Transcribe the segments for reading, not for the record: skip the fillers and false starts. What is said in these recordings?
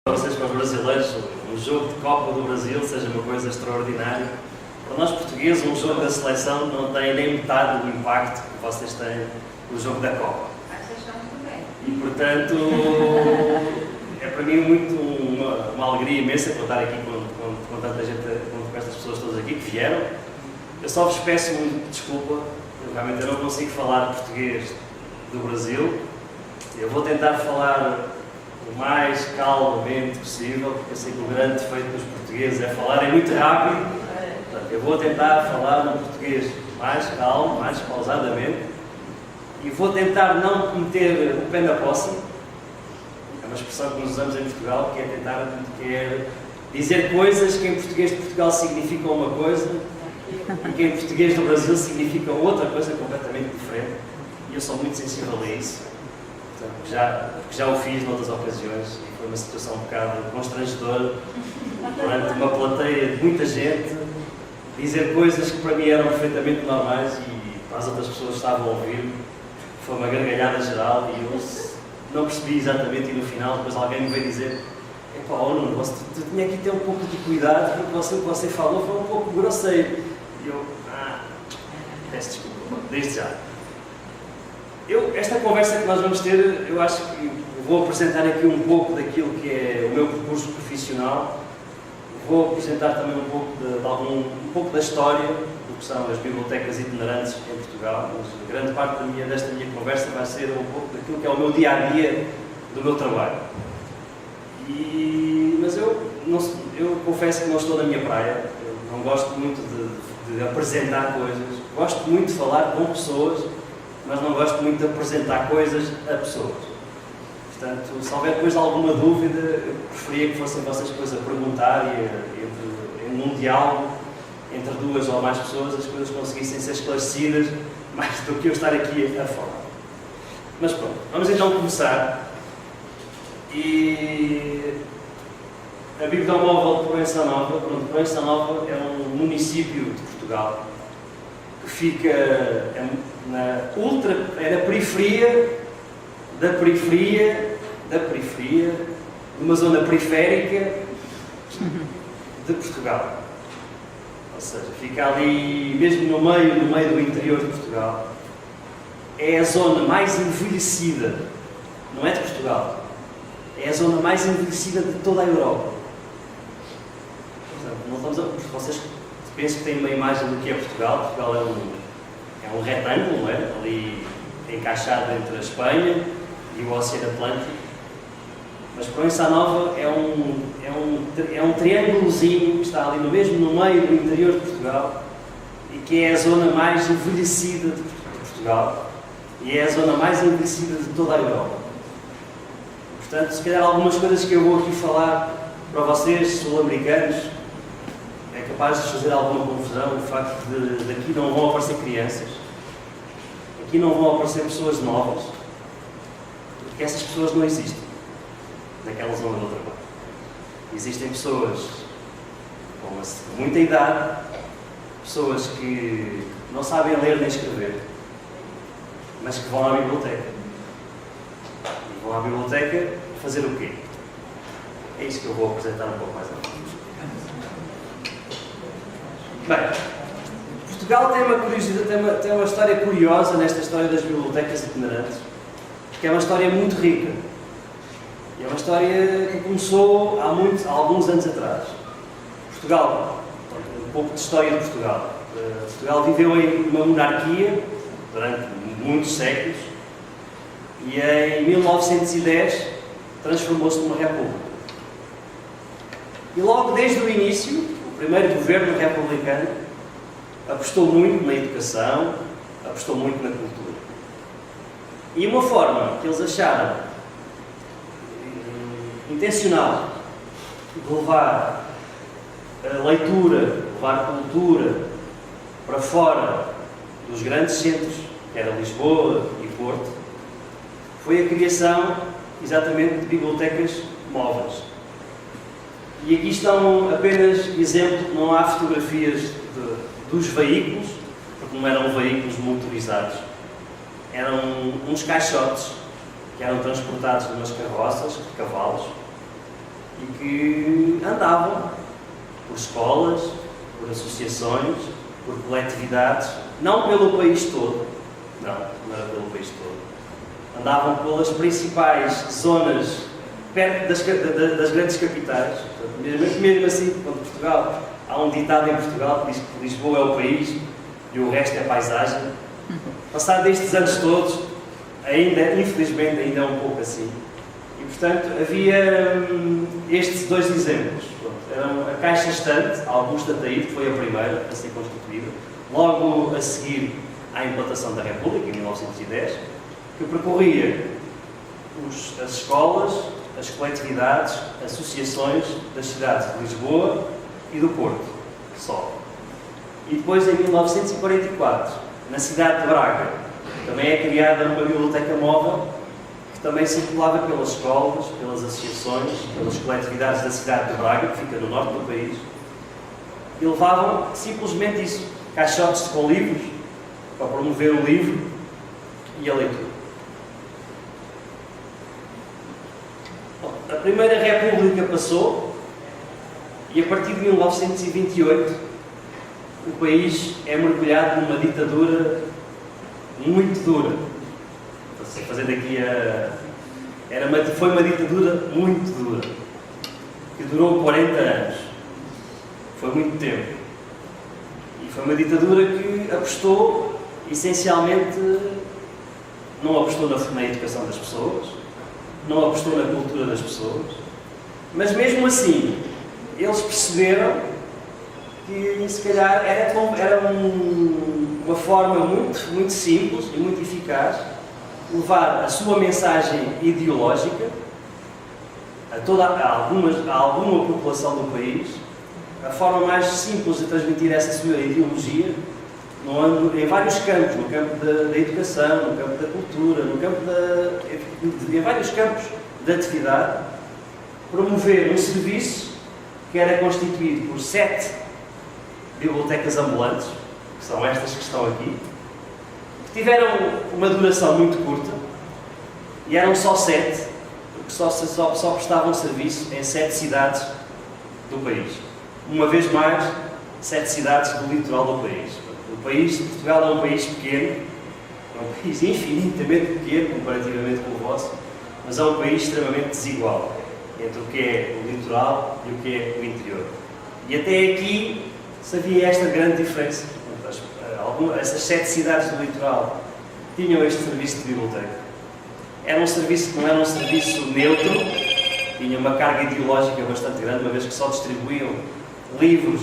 Vocês, para os brasileiros, um jogo de Copa do Brasil seja uma coisa extraordinária. Para nós portugueses, um jogo da seleção não tem nem metade do impacto que vocês têm no jogo da Copa. E, portanto, é para mim uma alegria imensa por estar aqui com tanta gente, com estas pessoas todas aqui que vieram. Eu só vos peço muito desculpa, realmente eu não consigo falar português do Brasil. Eu vou tentar falar o mais calmamente possível, porque eu sei que o grande defeito dos portugueses é falarem muito rápido. Portanto, eu vou tentar falar um português mais calmo, mais pausadamente, e vou tentar não meter o pé na poça. É uma expressão que nós usamos em Portugal, que é dizer coisas que em português de Portugal significam uma coisa e que em português do Brasil significam outra coisa completamente diferente. E eu sou muito sensível a isso, porque já o fiz noutras ocasiões e foi uma situação um bocado constrangedora perante uma plateia de muita gente, dizer coisas que para mim eram perfeitamente normais e para as outras pessoas que estavam a ouvir. Foi uma gargalhada geral e eu não percebi exatamente, e no final depois alguém me veio dizer: epá, Nuno, tu tinha que ter um pouco de cuidado porque o que você falou foi um pouco grosseiro. E eu, peço desculpa, desde já. Esta conversa que nós vamos ter, eu acho que vou apresentar aqui um pouco daquilo que é o meu percurso profissional, vou apresentar também um pouco da história do que são as bibliotecas itinerantes em Portugal, mas grande parte desta minha conversa vai ser um pouco daquilo que é o meu dia-a-dia do meu trabalho. Mas eu confesso que não estou na minha praia, eu não gosto muito de apresentar coisas, gosto muito de falar com pessoas, mas não gosto muito de apresentar coisas a pessoas. Portanto, se houver depois alguma dúvida, eu preferia que fossem vocês depois a perguntar e num diálogo entre duas ou mais pessoas as coisas conseguissem ser esclarecidas mais do que eu estar aqui a falar. Mas pronto, vamos então começar. E a Bibliomóvel de Proença Nova, Proença Nova é um município de Portugal que fica na periferia da periferia, de uma zona periférica de Portugal. Ou seja, fica ali mesmo no meio do interior de Portugal. É a zona mais envelhecida, não é de Portugal, é a zona mais envelhecida de toda a Europa. Portanto, vocês pensam que têm uma imagem do que é Portugal. Portugal é um retângulo, não é? Ali encaixado entre a Espanha e o Oceano Atlântico, mas Proença Nova é um triângulozinho que está ali no meio do interior de Portugal e que é a zona mais envelhecida de Portugal e é a zona mais envelhecida de toda a Europa. Portanto, se calhar algumas coisas que eu vou aqui falar para vocês, sul-americanos, é capaz de fazer alguma confusão o facto de daqui não vão aparecer crianças, aqui não vão aparecer pessoas novas, porque essas pessoas não existem naquela zona do trabalho. Existem pessoas com muita idade, pessoas que não sabem ler nem escrever, mas que vão à biblioteca. E vão à biblioteca fazer o quê? É isso que eu vou apresentar um pouco mais à frente. Bem, Portugal tem uma curiosidade, tem uma história curiosa nesta história das bibliotecas itinerantes, que é uma história muito rica. E é uma história que começou há alguns anos atrás. Portugal, um pouco de história de Portugal. Portugal viveu em uma monarquia durante muitos séculos e em 1910 transformou-se numa república. E logo desde o início, o primeiro governo republicano apostou muito na educação, apostou muito na cultura. E uma forma que eles acharam intencional de levar a leitura, levar a cultura para fora dos grandes centros, que era Lisboa e Porto, foi a criação exatamente de bibliotecas móveis. E aqui estão apenas exemplos, não há fotografias dos veículos, porque não eram veículos motorizados, eram uns caixotes que eram transportados numas carroças de cavalos e que andavam por escolas, por associações, por coletividades, não pelo país todo, não era pelo país todo, andavam pelas principais zonas perto das grandes capitais. Mesmo assim, quando Portugal, há um ditado em Portugal que diz que Lisboa é o país e o resto é paisagem. Passado estes anos todos, infelizmente ainda é um pouco assim. E portanto havia estes dois exemplos. Eram a Caixa Estante, a Augusta Taíde, que foi a primeira a ser constituída, logo a seguir à implantação da República, em 1910, que percorria as escolas, as coletividades, associações das cidades de Lisboa e do Porto, só. E depois, em 1944, na cidade de Braga, também é criada uma biblioteca móvel que também circulava pelas escolas, pelas associações, pelas coletividades da cidade de Braga, que fica no norte do país, e levavam simplesmente isso, caixotes com livros, para promover o livro e a leitura. Bom, a Primeira República passou e a partir de 1928 o país é mergulhado numa ditadura muito dura. Fazendo aqui foi uma ditadura muito dura, que durou 40 anos. Foi muito tempo. E foi uma ditadura que apostou, essencialmente, não apostou na educação das pessoas, não apostou na cultura das pessoas, mas mesmo assim, eles perceberam que, se calhar, era uma forma muito simples e muito eficaz de levar a sua mensagem ideológica a alguma população do país. A forma mais simples de transmitir essa sua ideologia em vários campos, no campo da educação, no campo da cultura, em vários campos de atividade, promover um serviço que era constituído por 7 bibliotecas ambulantes, que são estas que estão aqui, que tiveram uma duração muito curta, e eram só 7, porque só prestavam serviço em 7 cidades do país. Uma vez mais, 7 cidades do litoral do país. Portugal é um país pequeno, é um país infinitamente pequeno comparativamente com o vosso, mas é um país extremamente desigual entre o que é o litoral e o que é o interior. E até aqui se havia esta grande diferença. Essas 7 cidades do litoral tinham este serviço de biblioteca. Era um serviço que não era um serviço neutro, tinha uma carga ideológica bastante grande, uma vez que só distribuíam livros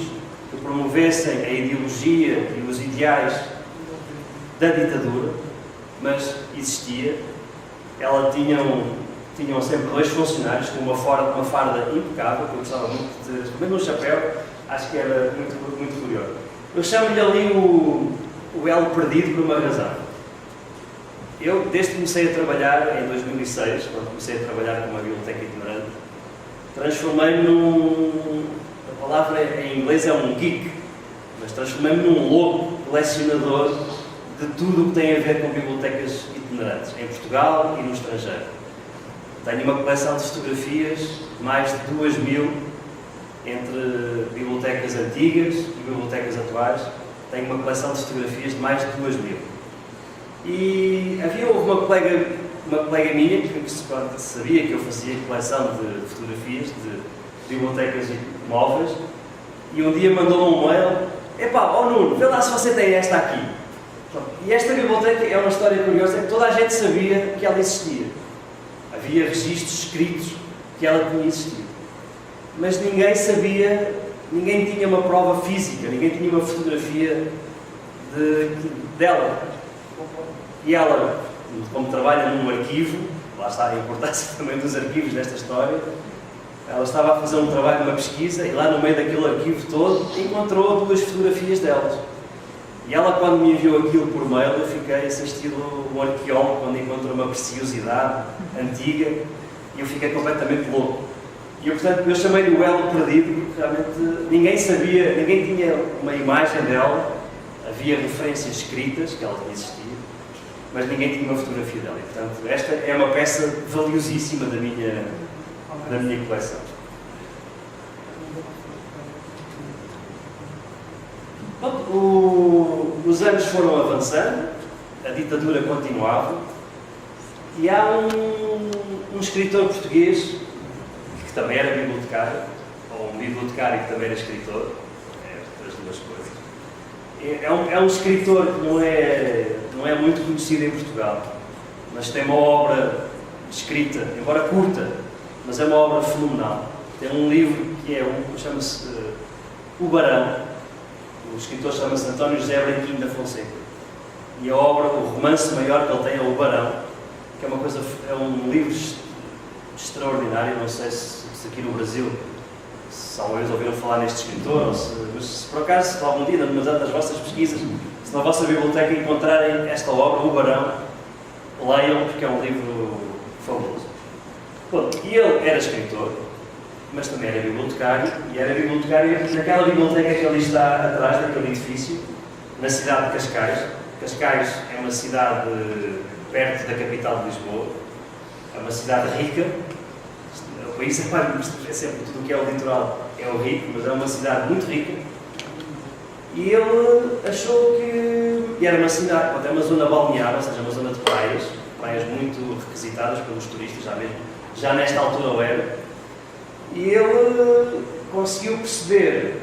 que promovessem a ideologia e os ideais da ditadura, mas existia. Tinham sempre 2 funcionários com uma farda impecável, que eu gostava muito de dizer, mesmo no chapéu, acho que era muito curioso. Eu chamo-lhe ali o elo perdido por uma razão. Eu, desde que comecei a trabalhar, em 2006, quando comecei a trabalhar com uma biblioteca itinerante, transformei-me a palavra em inglês é um geek, mas transformei-me num louco colecionador de tudo o que tem a ver com bibliotecas itinerantes, em Portugal e no estrangeiro. Tenho uma coleção de fotografias de mais de 2000, entre bibliotecas antigas e bibliotecas atuais. Tenho uma coleção de fotografias de mais de 2000. E houve uma colega minha que sabia que eu fazia coleção de fotografias de bibliotecas móveis, e um dia mandou-me um mail: epá, Nuno, vê lá se você tem esta aqui. E esta biblioteca é uma história curiosa, que toda a gente sabia que ela existia. Havia registros escritos que ela tinha existido. Mas ninguém sabia, ninguém tinha uma prova física, ninguém tinha uma fotografia dela. E ela, como trabalha num arquivo, lá está a importância também dos arquivos nesta história, ela estava a fazer um trabalho, uma pesquisa, e lá no meio daquele arquivo todo encontrou 2 fotografias delas. E ela, quando me enviou aquilo por mail, eu fiquei assim, estilo um arqueólogo quando encontra uma preciosidade antiga, e eu fiquei completamente louco. E eu, portanto, eu chamei-lhe o elo perdido, porque realmente ninguém sabia, ninguém tinha uma imagem dela, havia referências escritas que ela existia, mas ninguém tinha uma fotografia dela. E, portanto, esta é uma peça valiosíssima da minha coleção. Os anos foram avançando, a ditadura continuava, e há um escritor português que também era bibliotecário, ou um bibliotecário que também era escritor, as duas coisas. É um escritor que não é muito conhecido em Portugal, mas tem uma obra escrita, embora curta, mas é uma obra fenomenal. Tem um livro que chama-se O Barão. O escritor chama-se António José Branquinho da Fonseca. E a obra, o romance maior que ele tem é O Barão, que é um livro extraordinário. Não sei se aqui no Brasil, se alguém ouviram falar neste escritor, mas se por acaso, se algum dia, numa das vossas pesquisas, se na vossa biblioteca encontrarem esta obra, O Barão, leiam, porque é um livro fabuloso. Bom, e ele era escritor, mas também era bibliotecário, e era bibliotecário naquela biblioteca que ali está atrás daquele edifício, na cidade de Cascais. Cascais é uma cidade perto da capital de Lisboa, é uma cidade rica. O país é sempre tudo o que é o litoral é o rico, mas é uma cidade muito rica. E ele achou que... E era uma cidade, é uma zona balnear, ou seja, uma zona de praias muito requisitadas pelos turistas, já nesta altura o era. E ele conseguiu perceber,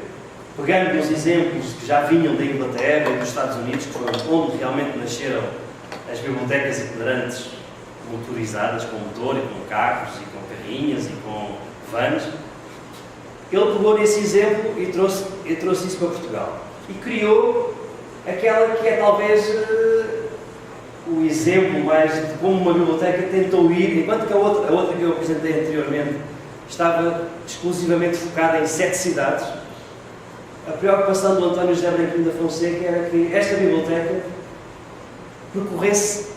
pegando nos exemplos que já vinham da Inglaterra e dos Estados Unidos, que foram onde realmente nasceram as bibliotecas itinerantes motorizadas, com motor e com carros e com carrinhas e com vans, ele pegou nesse exemplo e trouxe isso para Portugal. E criou aquela que é talvez o exemplo mais de como uma biblioteca tentou ir, enquanto que a outra que eu apresentei anteriormente estava exclusivamente focada em 7 cidades. A preocupação do António José Branquinho da Fonseca era que esta biblioteca percorresse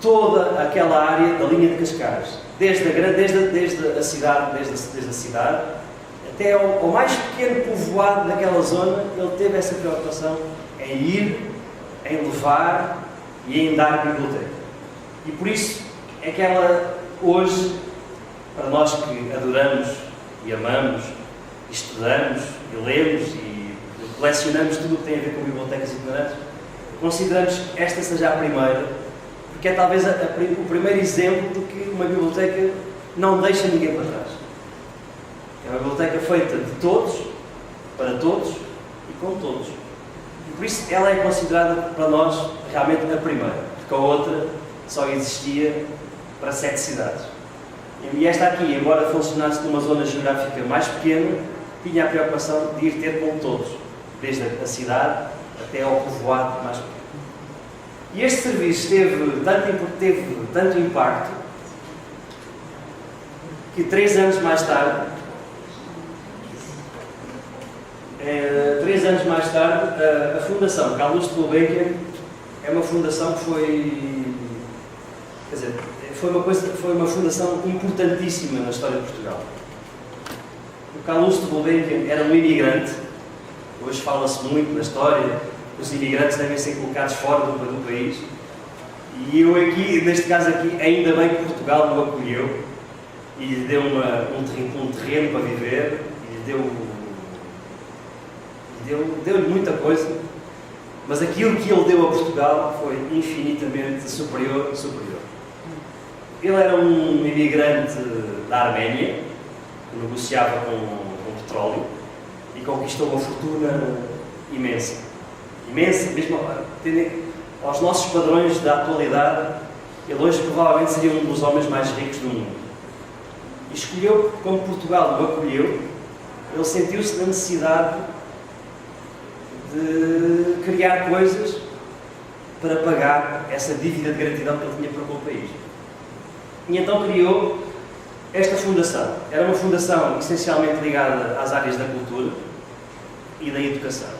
toda aquela área da linha de Cascais, desde a cidade até ao mais pequeno povoado daquela zona. Ele teve essa preocupação em ir, em levar e em dar biblioteca. E por isso é que ela hoje, para nós que adoramos e amamos, e estudamos e lemos e colecionamos tudo o que tem a ver com bibliotecas itinerantes, consideramos que esta seja a primeira, porque é talvez o primeiro exemplo de que uma biblioteca não deixa ninguém para trás. É uma biblioteca feita de todos, para todos e com todos. E por isso ela é considerada para nós realmente a primeira, porque a outra só existia para 7 cidades. E esta aqui, embora funcionasse numa zona geográfica mais pequena, tinha a preocupação de ir ter com todos, desde a cidade até ao povoado mais pequeno. E este serviço teve tanto impacto que 3 anos mais tarde, a Fundação Carlos de Gulbenkian é uma fundação que foi uma fundação importantíssima na história de Portugal. O Carlos de Gulbenkian era um imigrante. Hoje fala-se muito na história que os imigrantes devem ser colocados fora do país. E eu aqui, neste caso aqui, ainda bem que Portugal o acolheu e lhe deu um terreno para viver, e deu-lhe muita coisa, mas aquilo que ele deu a Portugal foi infinitamente superior. Ele era um imigrante da Arménia, que negociava com petróleo e conquistou uma fortuna imensa, mesmo aos nossos padrões da atualidade. Ele hoje provavelmente seria um dos homens mais ricos do mundo. E escolheu, como Portugal o acolheu, ele sentiu-se na necessidade de criar coisas para pagar essa dívida de gratidão que ele tinha para com o país. E então criou esta fundação. Era uma fundação essencialmente ligada às áreas da cultura e da educação.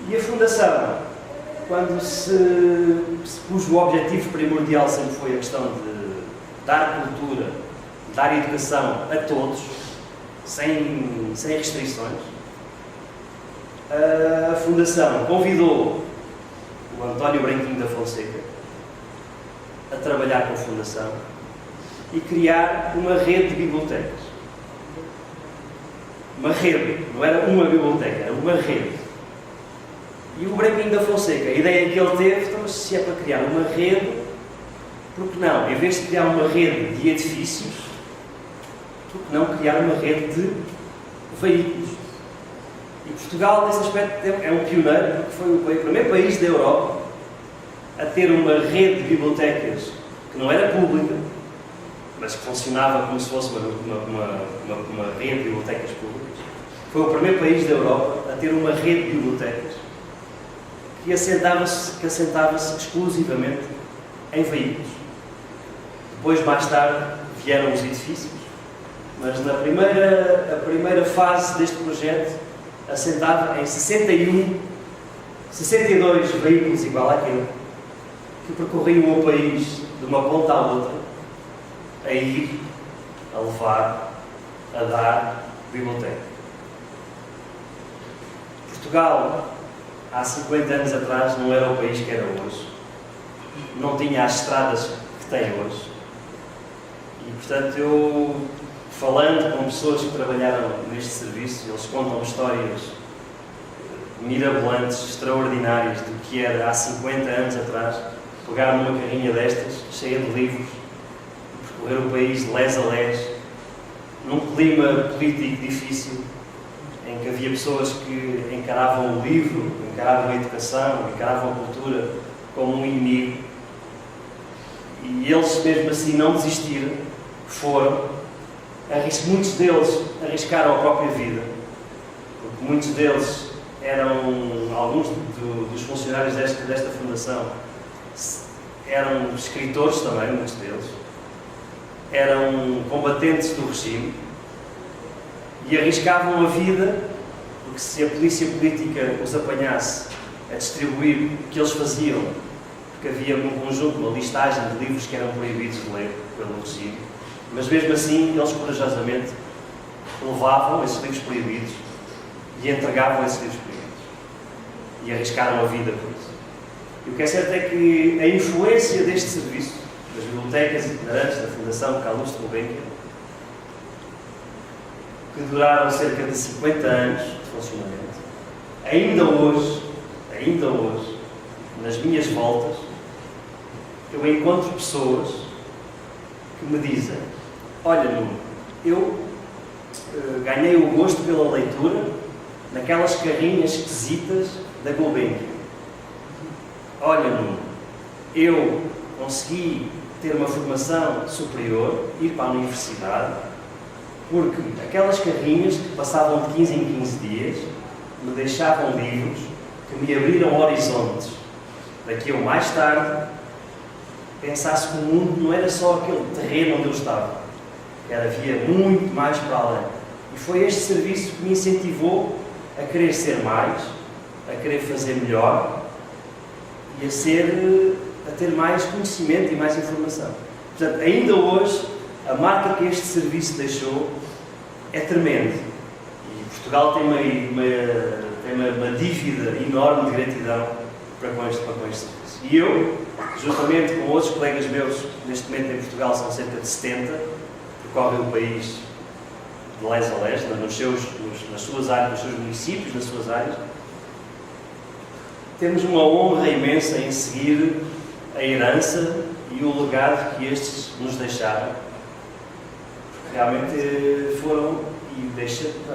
E a fundação, cujo objetivo primordial sempre foi a questão de dar cultura, dar educação a todos, sem restrições, a Fundação convidou o António Branquinho da Fonseca a trabalhar com a Fundação e criar uma rede de bibliotecas. uma rede, não era uma biblioteca, era uma rede. E o Branquinho da Fonseca, a ideia que ele teve, então, se é para criar uma rede, por que não, em vez de criar uma rede de edifícios, por que não criar uma rede de veículos? E Portugal, nesse aspecto, é um pioneiro, porque foi o primeiro país da Europa a ter uma rede de bibliotecas que não era pública, mas que funcionava como se fosse uma rede de bibliotecas públicas. Foi o primeiro país da Europa a ter uma rede de bibliotecas que assentava-se exclusivamente em veículos. Depois, mais tarde, vieram os edifícios, mas a primeira fase deste projeto assentava em 62 veículos igual àquele, que percorriam o país de uma ponta à outra, a ir, a levar, a dar biblioteca. Portugal, há 50 anos atrás, não era o país que era hoje. Não tinha as estradas que tem hoje. E, portanto, eu, falando com pessoas que trabalharam neste serviço, eles contam histórias mirabolantes, extraordinárias, do que era há 50 anos atrás, pegar numa carrinha destas, cheia de livros, e percorrer o país de les a les, num clima político difícil, em que havia pessoas que encaravam o livro, encaravam a educação, encaravam a cultura como um inimigo. E eles, mesmo assim, não desistiram, foram. Muitos deles arriscaram a própria vida, porque muitos deles alguns dos funcionários desta fundação eram escritores também, muitos deles, eram combatentes do regime e arriscavam a vida, porque se a polícia política os apanhasse a distribuir o que eles faziam, porque havia um conjunto, uma listagem de livros que eram proibidos de ler pelo regime, mas mesmo assim eles corajosamente levavam esses livros proibidos e entregavam esses livros proibidos e arriscaram a vida por isso. E o que é certo é que a influência deste serviço, das bibliotecas itinerantes da Fundação Carlos de Gulbenkian, que duraram cerca de 50 anos de funcionamento, ainda hoje, nas minhas voltas, eu encontro pessoas que me dizem: olha, Nuno, eu ganhei o gosto pela leitura naquelas carrinhas esquisitas da Gulbenkian. Olha, Nuno, eu consegui ter uma formação superior, ir para a universidade, porque aquelas carrinhas que passavam de 15 em 15 dias me deixavam livros que me abriram horizontes, para que eu mais tarde pensasse que o mundo não era só aquele terreno onde eu estava, que havia muito mais para além. E foi este serviço que me incentivou a querer ser mais, a querer fazer melhor e a ter mais conhecimento e mais informação. Portanto, ainda hoje, a marca que este serviço deixou é tremenda. E Portugal tem uma dívida enorme de gratidão para com este serviço. E eu, juntamente com outros colegas meus, neste momento em Portugal são cerca de 70, percorrem o país de les a les, nas suas áreas, nos seus municípios, nas suas áreas, temos uma honra imensa em seguir a herança e o legado que estes nos deixaram. Porque realmente foram,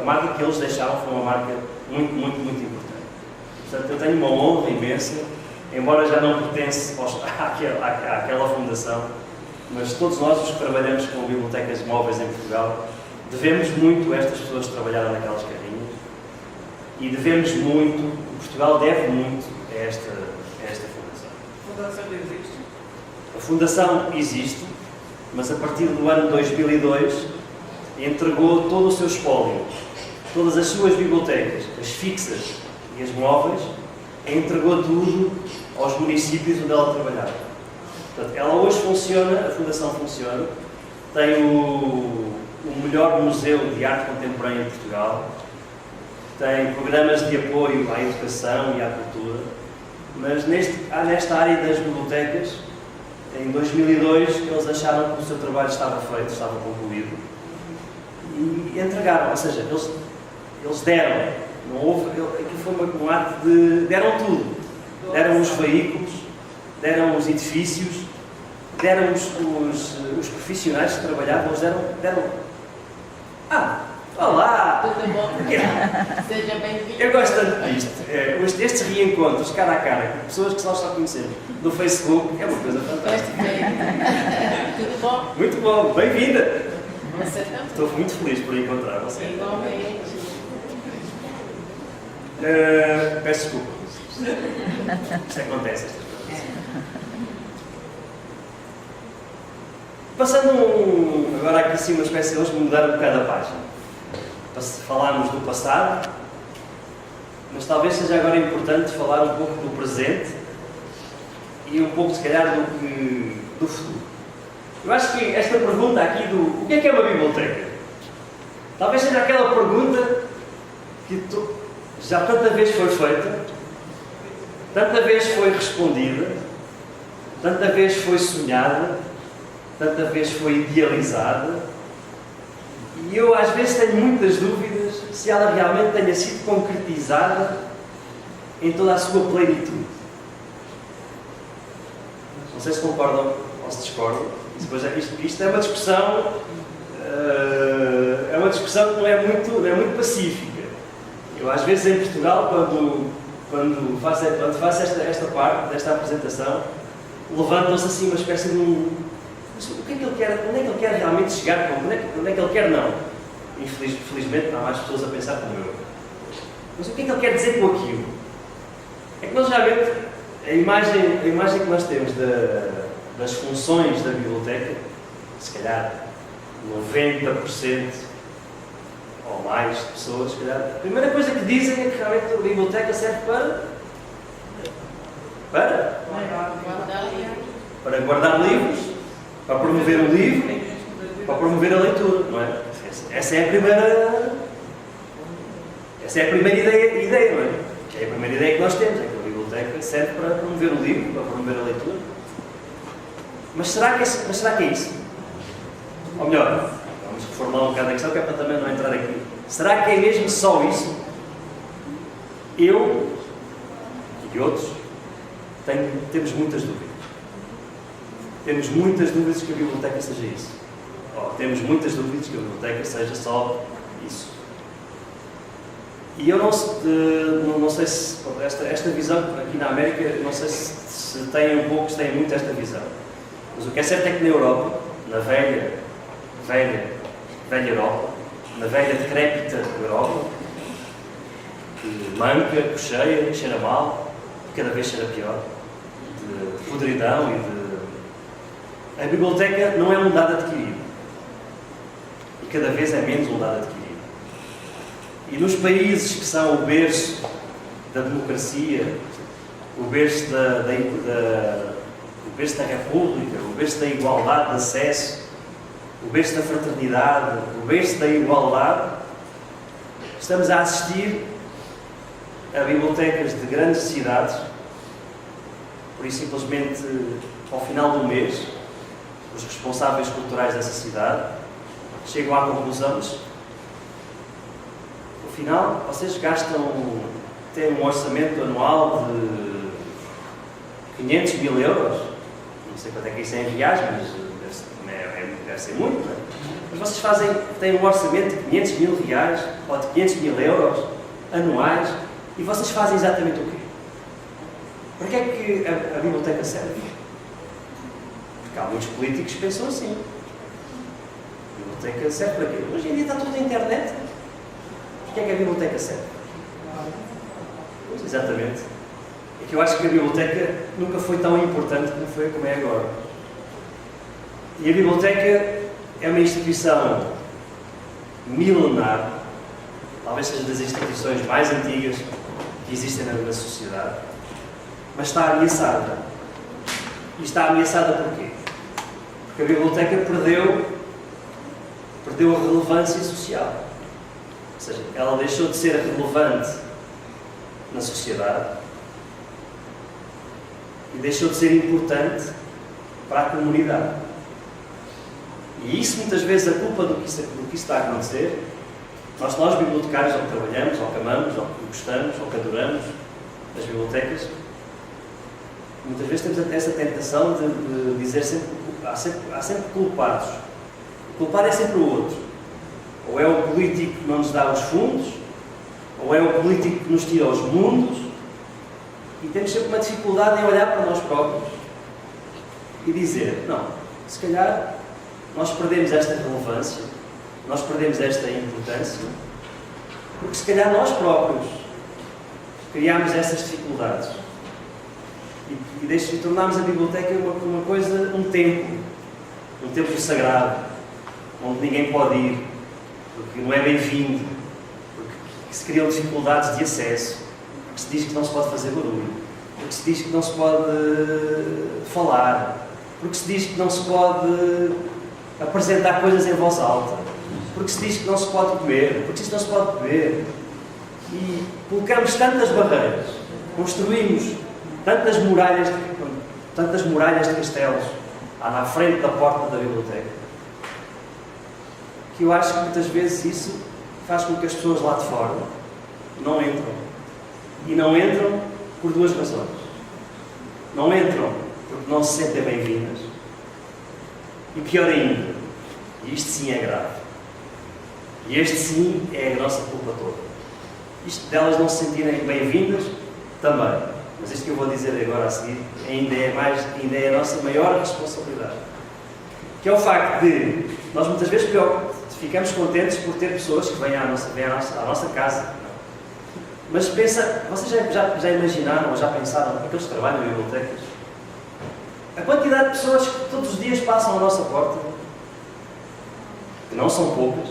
a marca que eles deixaram foi uma marca muito, muito, muito importante. Portanto, eu tenho uma honra imensa, embora já não pertence àquela fundação, mas todos nós, os que trabalhamos com bibliotecas móveis em Portugal, devemos muito a estas pessoas que trabalharam naquelas carrinhas e devemos muito, Portugal deve muito a esta fundação. A fundação não existe? A fundação existe, mas a partir do ano 2002 entregou todo o seu espólio, todas as suas bibliotecas, as fixas e as móveis, entregou tudo aos municípios onde ela trabalhava. Portanto, ela hoje funciona, a fundação funciona, tem o melhor museu de arte contemporânea de Portugal, tem programas de apoio à educação e à cultura, mas nesta área das bibliotecas, em 2002, eles acharam que o seu trabalho estava feito, estava concluído, e entregaram, ou seja, eles Eles deram, não houve, aquilo foi um ato de, deram tudo. Deram os veículos, deram os edifícios, deram os profissionais que trabalhavam, eles deram... Olá! Tudo bom? Seja bem-vindo. Eu gosto tanto disto. Estes reencontros, cara a cara, com pessoas que nós só conhecemos no Facebook, é uma coisa fantástica. Tudo bom? Muito bom, bem-vinda! Você também. Estou muito feliz por encontrar você. Igualmente. Peço desculpa. Isto acontece, estas coisas. Passando agora aqui assim uma espécie de hoje mudar um bocado a página. Falámos do passado, mas talvez seja agora importante falar um pouco do presente e um pouco, se calhar, do futuro. Eu acho que esta pergunta aqui do o que é uma biblioteca? Talvez seja aquela pergunta que já tanta vez foi feita, tanta vez foi respondida, tanta vez foi sonhada, tanta vez foi idealizada. E eu às vezes tenho muitas dúvidas se ela realmente tenha sido concretizada em toda a sua plenitude. Não sei se concordam ou se discordam. Isto é uma discussão que não é muito pacífica. Eu às vezes em Portugal, quando faço esta parte desta apresentação, levantam-se assim uma espécie de o que é que ele quer, onde é que ele quer realmente chegar, onde é que ele quer não? Infelizmente há mais pessoas a pensar como eu. Mas o que é que ele quer dizer com aquilo? É que nós realmente, a imagem que nós temos das funções da biblioteca, se calhar 90% ou mais de pessoas, se calhar, a primeira coisa que dizem é que realmente a biblioteca serve para guardar livros, para promover o livro, para promover a leitura, não é? Essa é a primeira ideia, não é? É a primeira ideia que nós temos, é que a biblioteca serve para promover o livro, para promover a leitura. Mas será que é isso? Ou melhor, vamos reformular um bocado a questão, que é para também não entrar aqui. Será que é mesmo só isso? Eu e outros temos muitas dúvidas. Temos muitas dúvidas que a biblioteca seja isso. Temos muitas dúvidas que a biblioteca seja só isso. E eu não sei se esta visão aqui na América, não sei se têm muito esta visão. Mas o que é certo é que na Europa, na velha Europa, na velha decrépita Europa, que manca, cocheia, cheira mal, e cada vez cheira pior, de podridão e de... A biblioteca não é um dado adquirido. E cada vez é menos um dado adquirido. E nos países que são o berço da democracia, o berço da república, o berço da igualdade de acesso, o berço da fraternidade, o berço da igualdade, estamos a assistir a bibliotecas de grandes cidades, por isso simplesmente ao final do mês, os responsáveis culturais dessa cidade chegam à conclusão, mas no final vocês têm um orçamento anual de 500 mil euros, não sei quanto é que isso é em reais, mas deve ser muito, não é? Mas vocês têm um orçamento de 500 mil reais ou de 500 mil euros anuais e vocês fazem exatamente o quê? Para que é que a biblioteca serve? Porque há muitos políticos que pensam assim. A biblioteca serve para quê? Hoje em dia está tudo na internet. Para que é que a biblioteca serve? Pois, exatamente. É que eu acho que a biblioteca nunca foi tão importante como é agora. E a biblioteca é uma instituição milenar, talvez seja das instituições mais antigas que existem na sociedade, mas está ameaçada. E está ameaçada porquê? Porque a biblioteca perdeu a relevância social. Ou seja, ela deixou de ser relevante na sociedade e deixou de ser importante para a comunidade. E isso, muitas vezes, a culpa do que isso está a acontecer Nós bibliotecários, ou que trabalhamos, ou que amamos, ou que gostamos, ou que adoramos as bibliotecas, muitas vezes temos até essa tentação de dizer sempre, há sempre culpados. O culpado é sempre o outro. Ou é o político que não nos dá os fundos, ou é o político que nos tira os mundos, e temos sempre uma dificuldade em olhar para nós próprios e dizer, não, se calhar nós perdemos esta relevância, nós perdemos esta importância, porque se calhar nós próprios criámos essas dificuldades e tornámos a biblioteca uma coisa, um templo sagrado, onde ninguém pode ir, porque não é bem-vindo, porque se criam dificuldades de acesso, porque se diz que não se pode fazer barulho, porque se diz que não se pode falar, porque se diz que não se pode apresentar coisas em voz alta, porque se diz que não se pode comer, porque se não se pode beber. E colocamos tantas barreiras, construímos tantas muralhas de castelos na frente da porta da biblioteca, que eu acho que muitas vezes isso faz com que as pessoas lá de fora não entram. E não entram por duas razões. Não entram porque não se sentem bem-vindas. E pior ainda, e isto sim é grave, e este sim é a nossa culpa toda. Isto delas não se sentirem bem-vindas, também. Mas isto que eu vou dizer agora a seguir ainda é a nossa maior responsabilidade. Que é o facto de nós muitas vezes ficamos contentes por ter pessoas que vêm à nossa casa. Mas pensa, vocês já imaginaram ou já pensaram, aqueles que trabalham em bibliotecas, a quantidade de pessoas que todos os dias passam à nossa porta, que não são poucas,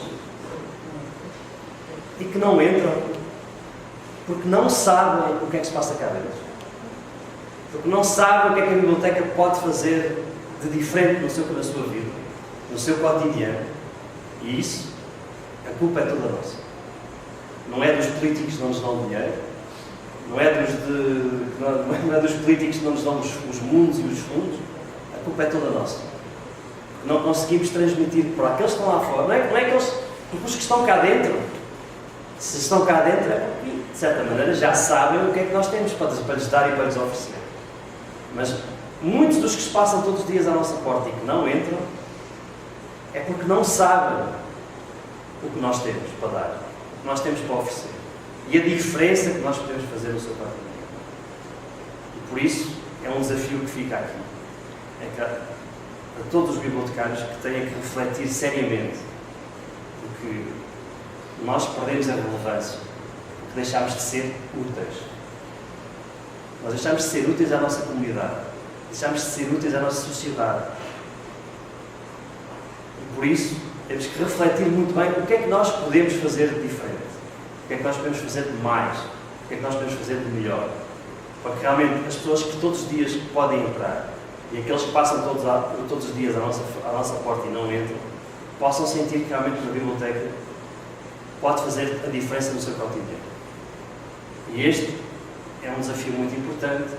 e que não entram, porque não sabem o que é que se passa cá dentro. Porque não sabem o que é que a biblioteca pode fazer de diferente na sua vida, no seu cotidiano. E isso, a culpa é toda nossa. Não é dos políticos que não nos dão dinheiro, não é dos políticos que não nos dão os mundos e os fundos, a culpa é toda nossa. Não conseguimos transmitir para aqueles que estão lá fora, não é aqueles, porque os que estão cá dentro, se estão cá dentro é porque, de certa maneira, já sabem o que é que nós temos para lhes dar e para lhes oferecer. Mas muitos dos que se passam todos os dias à nossa porta e que não entram, é porque não sabem o que nós temos para dar, o que nós temos para oferecer e a diferença que nós podemos fazer no seu cotidiano. E por isso é um desafio que fica aqui. É que a todos os bibliotecários que tenham que refletir seriamente, porque nós perdemos a relevância, porque deixámos de ser úteis. Nós deixámos de ser úteis à nossa comunidade, deixámos de ser úteis à nossa sociedade. E por isso temos que refletir muito bem o que é que nós podemos fazer de diferente, o que é que nós podemos fazer de mais, o que é que nós podemos fazer de melhor, para que realmente as pessoas que todos os dias podem entrar e aqueles que passam todos os dias à nossa porta e não entram, possam sentir que realmente uma biblioteca pode fazer a diferença no seu cotidiano. E este é um desafio muito importante,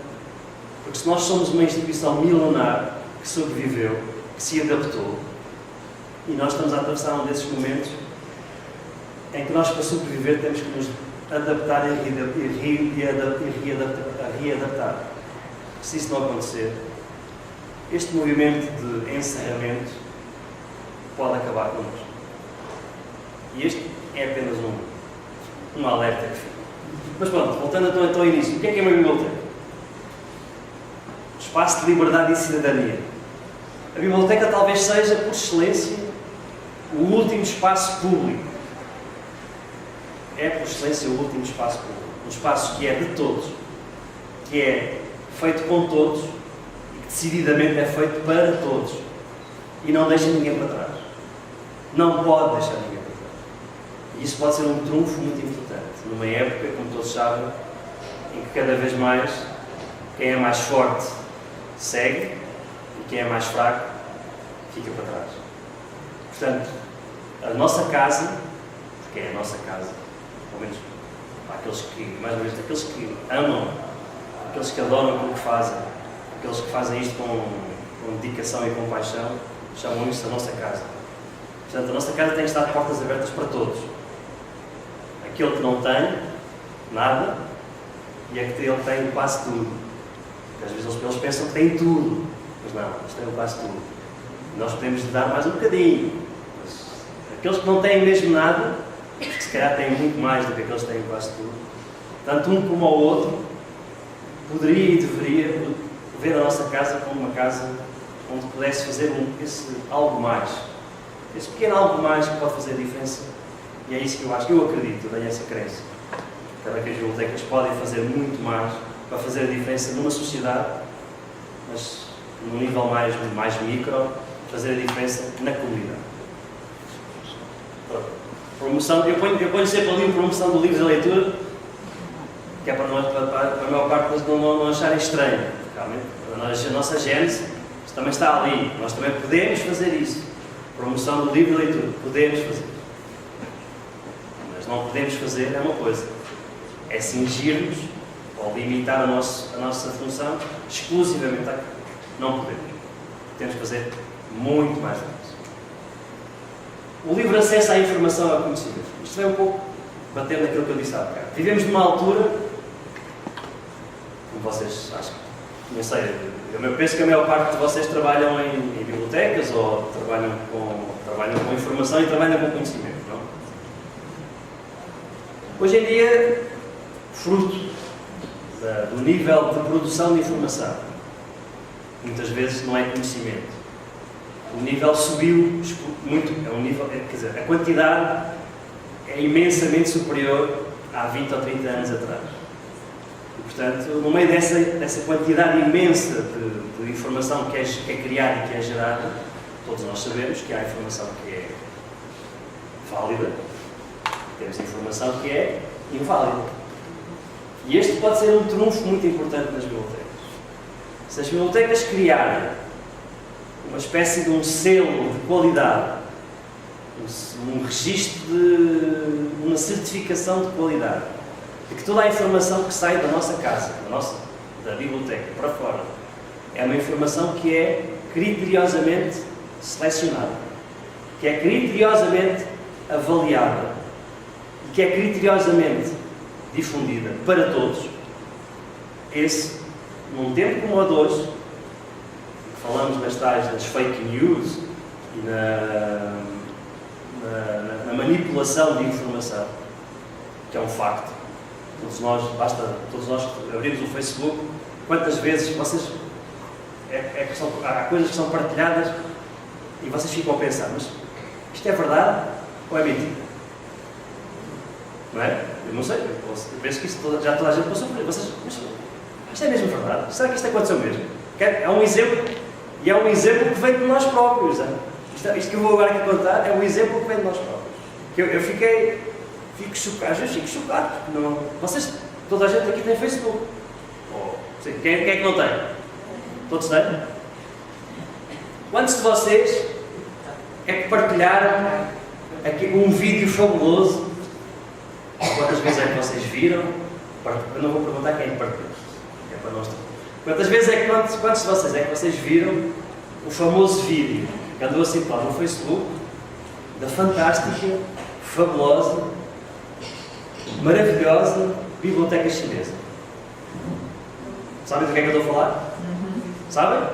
porque se nós somos uma instituição milenar que sobreviveu, que se adaptou, e nós estamos a atravessar um desses momentos em que nós, para sobreviver, temos que nos adaptar e readaptar. Se isso não acontecer, este movimento de encerramento pode acabar connosco. E este é apenas um alerta que fica. Mas pronto, voltando então ao início, o que é uma biblioteca? Espaço de liberdade e cidadania. A biblioteca talvez seja, por excelência, o último espaço público. É, por excelência, o último espaço público. Um espaço que é de todos, que é feito com todos e que decididamente é feito para todos. E não deixa ninguém para trás. Não pode deixar ninguém para trás. E isso pode ser um trunfo muito importante. Numa época, como todos sabem, em que cada vez mais quem é mais forte segue e quem é mais fraco fica para trás. Portanto, a nossa casa, porque é a nossa casa, pelo menos para aqueles que, mais uma vez, aqueles que amam, aqueles que adoram aquilo que fazem, aqueles que fazem isto com dedicação e com paixão, chamam isso a nossa casa. Portanto, a nossa casa tem que estar de portas abertas para todos. aquele que não tem nada e aquele que tem quase tudo. Porque às vezes eles pensam que têm tudo, mas não, eles têm quase tudo. Nós podemos dar mais um bocadinho, mas aqueles que não têm mesmo nada, que se calhar têm muito mais do que aqueles que têm quase tudo, tanto um como o outro, poderia e deveria ver a nossa casa como uma casa onde pudesse fazer esse algo mais. Esse pequeno algo mais que pode fazer a diferença. E é isso que eu acho, que eu acredito, eu tenho essa crença. Cada que as bibliotecas podem fazer muito mais para fazer a diferença numa sociedade, mas num nível mais micro, fazer a diferença na comunidade. Promoção, eu ponho sempre ali promoção do livro de leitura, que é para a maior parte das não acharem estranho. Realmente, a nossa gênese também está ali. Nós também podemos fazer isso. Promoção do livro de leitura. Podemos fazer. Mas não podemos fazer é uma coisa. É cingir-nos ou limitar a nossa função exclusivamente àquilo. Não podemos. Temos que fazer muito mais do que isso. O livre acesso à informação e ao conhecimento. Isto vem um pouco bater naquilo que eu disse há bocado. Vivemos numa altura, como vocês acham, não sei, eu penso que a maior parte de vocês trabalham em bibliotecas ou trabalham com informação e trabalham com conhecimento, não? Hoje em dia, fruto do nível de produção de informação, muitas vezes não é conhecimento. O nível subiu muito, quer dizer, a quantidade é imensamente superior há 20 ou 30 anos atrás. E, portanto, no meio dessa quantidade imensa de informação que é criada e que é gerada, todos nós sabemos que há informação que é válida, temos informação que é inválida. E este pode ser um trunfo muito importante nas bibliotecas. Se as bibliotecas criarem uma espécie de um selo de qualidade, um registro de uma certificação de qualidade, de que toda a informação que sai da nossa casa, da biblioteca, para fora, é uma informação que é criteriosamente selecionada, que é criteriosamente avaliada e que é criteriosamente difundida para todos. Esse, num tempo como o de hoje, falamos das fake news e na manipulação de informação, que é um facto. Todos nós abrimos o Facebook, quantas vezes vocês há coisas que são partilhadas e vocês ficam a pensar, mas isto é verdade ou é mentira? Não é? Eu não sei, eu penso que já toda a gente passou por isso. Mas isto é mesmo verdade? Será que isto aconteceu mesmo? É um exemplo, e é um exemplo que vem de nós próprios. Isto que eu vou agora aqui contar é um exemplo que vem de nós próprios. Eu fico chocado, às vezes fico chocado, porque não, toda a gente aqui tem Facebook. Sim, quem é que não tem? Todos têm? Quantos de vocês é que partilharam aqui um vídeo fabuloso? Quantas vezes é que vocês viram? Eu não vou perguntar quem partilhou, é para nós. Quantos de vocês é que vocês viram o famoso vídeo que andou assim no Facebook da fantástica, fabulosa, maravilhosa biblioteca chinesa? Sabem do que é que eu estou a falar? Sabem?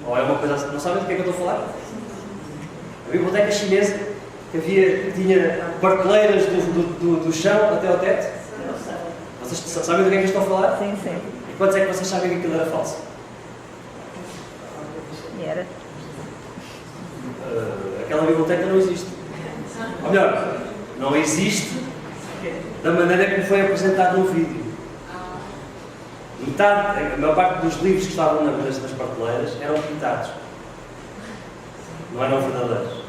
Ou é uma coisa assim? Não sabem do que é que eu estou a falar? A biblioteca chinesa que tinha prateleiras do chão até ao teto? Vocês sabem do que é que eu estou a falar? Sim, sim. E quantos é que vocês sabem que aquilo era falso? E era? Aquela biblioteca não existe. Ou melhor, não existe da maneira como foi apresentado no vídeo. A maior parte dos livros que estavam nas prateleiras eram pintados. Não eram verdadeiros.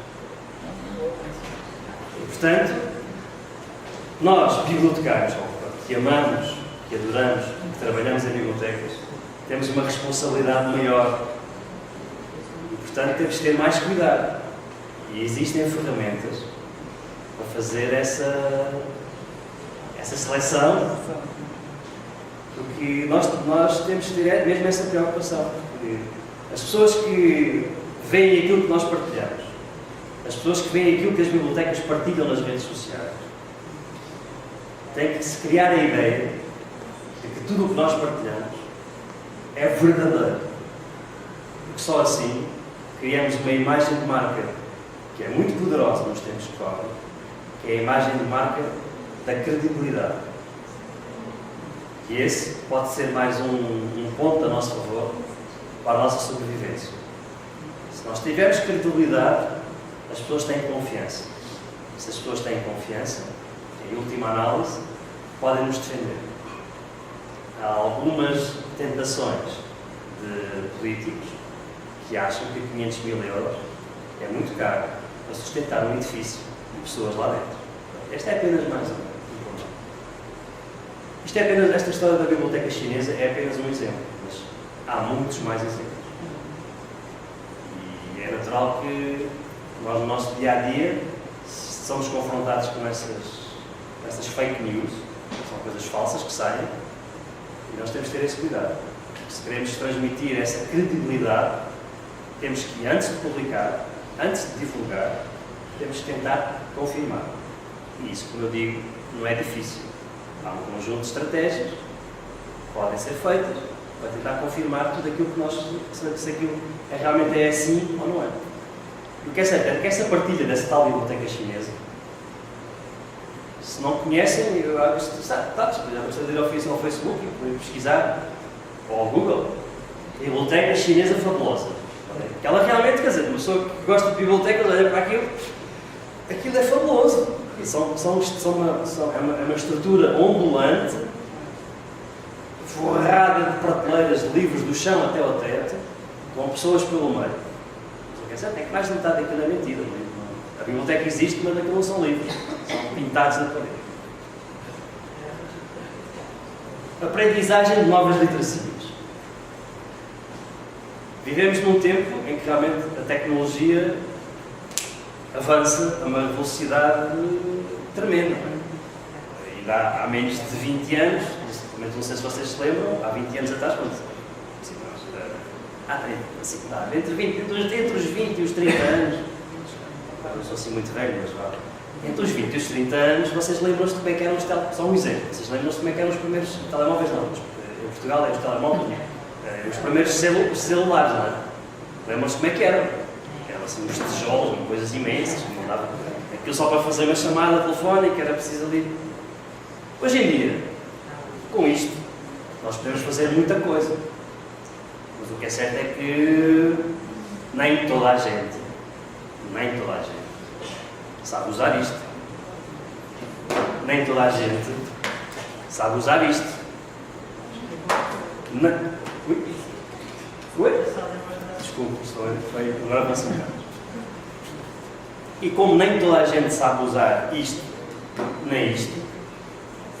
E, portanto, nós, bibliotecários, que amamos, que adoramos, que trabalhamos em bibliotecas, temos uma responsabilidade maior. E, portanto, temos de ter mais cuidado. E existem ferramentas para fazer essa seleção, porque nós temos de ter mesmo essa preocupação. Porque as pessoas que veem aquilo que nós partilhamos, as pessoas que veem aquilo que as bibliotecas partilham nas redes sociais, tem que se criar a ideia de que tudo o que nós partilhamos é verdadeiro. Porque só assim criamos uma imagem de marca que é muito poderosa nos tempos que correm, que é a imagem de marca da credibilidade. E esse pode ser mais um ponto a nosso favor para a nossa sobrevivência. Se nós tivermos credibilidade, as pessoas têm confiança. Se as pessoas têm confiança, em última análise, podem nos defender. Há algumas tentações de políticos que acham que 500 mil euros é muito caro para sustentar um edifício e pessoas lá dentro. Esta é apenas mais um ponto. Esta história da biblioteca chinesa é apenas um exemplo, mas há muitos mais exemplos. E é natural que nós, no nosso dia-a-dia, somos confrontados com essas fake news, são coisas falsas que saem, e nós temos que ter esse cuidado. Se queremos transmitir essa credibilidade, temos que, antes de publicar, antes de divulgar, temos que tentar confirmar. E isso, como eu digo, não é difícil. Há um conjunto de estratégias que podem ser feitas para tentar confirmar tudo aquilo que nós, se aquilo realmente é assim ou não é. E o que é certo é que essa partilha dessa tal biblioteca chinesa, se não conhecem, eu acho que já gostei de ir ao Facebook e pesquisar, ou ao Google, biblioteca chinesa fabulosa. Que ela realmente, quer dizer, uma pessoa que gosta de bibliotecas olha para aquilo é fabuloso. E é uma estrutura ondulante, forrada de prateleiras de livros do chão até ao teto, com pessoas pelo meio. Quer dizer, é que mais de metade daquilo é mentira. A biblioteca existe, mas aquilo não são livros, são pintados na parede. Aprendizagem de novas literacias. Vivemos num tempo em que realmente a tecnologia avança a uma velocidade tremenda. Ainda há menos de 20 anos, não sei se vocês se lembram, há 20 anos atrás, entre os 20 e os 30 anos, não sou assim muito velho, mas vá. Entre os 20 e os 30 anos, vocês lembram-se de como é que eram os telemóveis? Só um exemplo. Vocês lembram-se de como é que eram os primeiros telemóveis? Não, em Portugal é os telemóveis, os primeiros celulares, não é? Lembram-se como é que eram? Eram assim uns tijolos, coisas imensas, não dava. Aquilo só para fazer uma chamada telefónica era preciso ali. Hoje em dia, com isto, nós podemos fazer muita coisa. Mas o que é certo é que nem toda a gente sabe usar isto. Nem toda a gente sabe usar isto. Ui? Desculpe, foi agora para cima. E como nem toda a gente sabe usar isto, nem isto,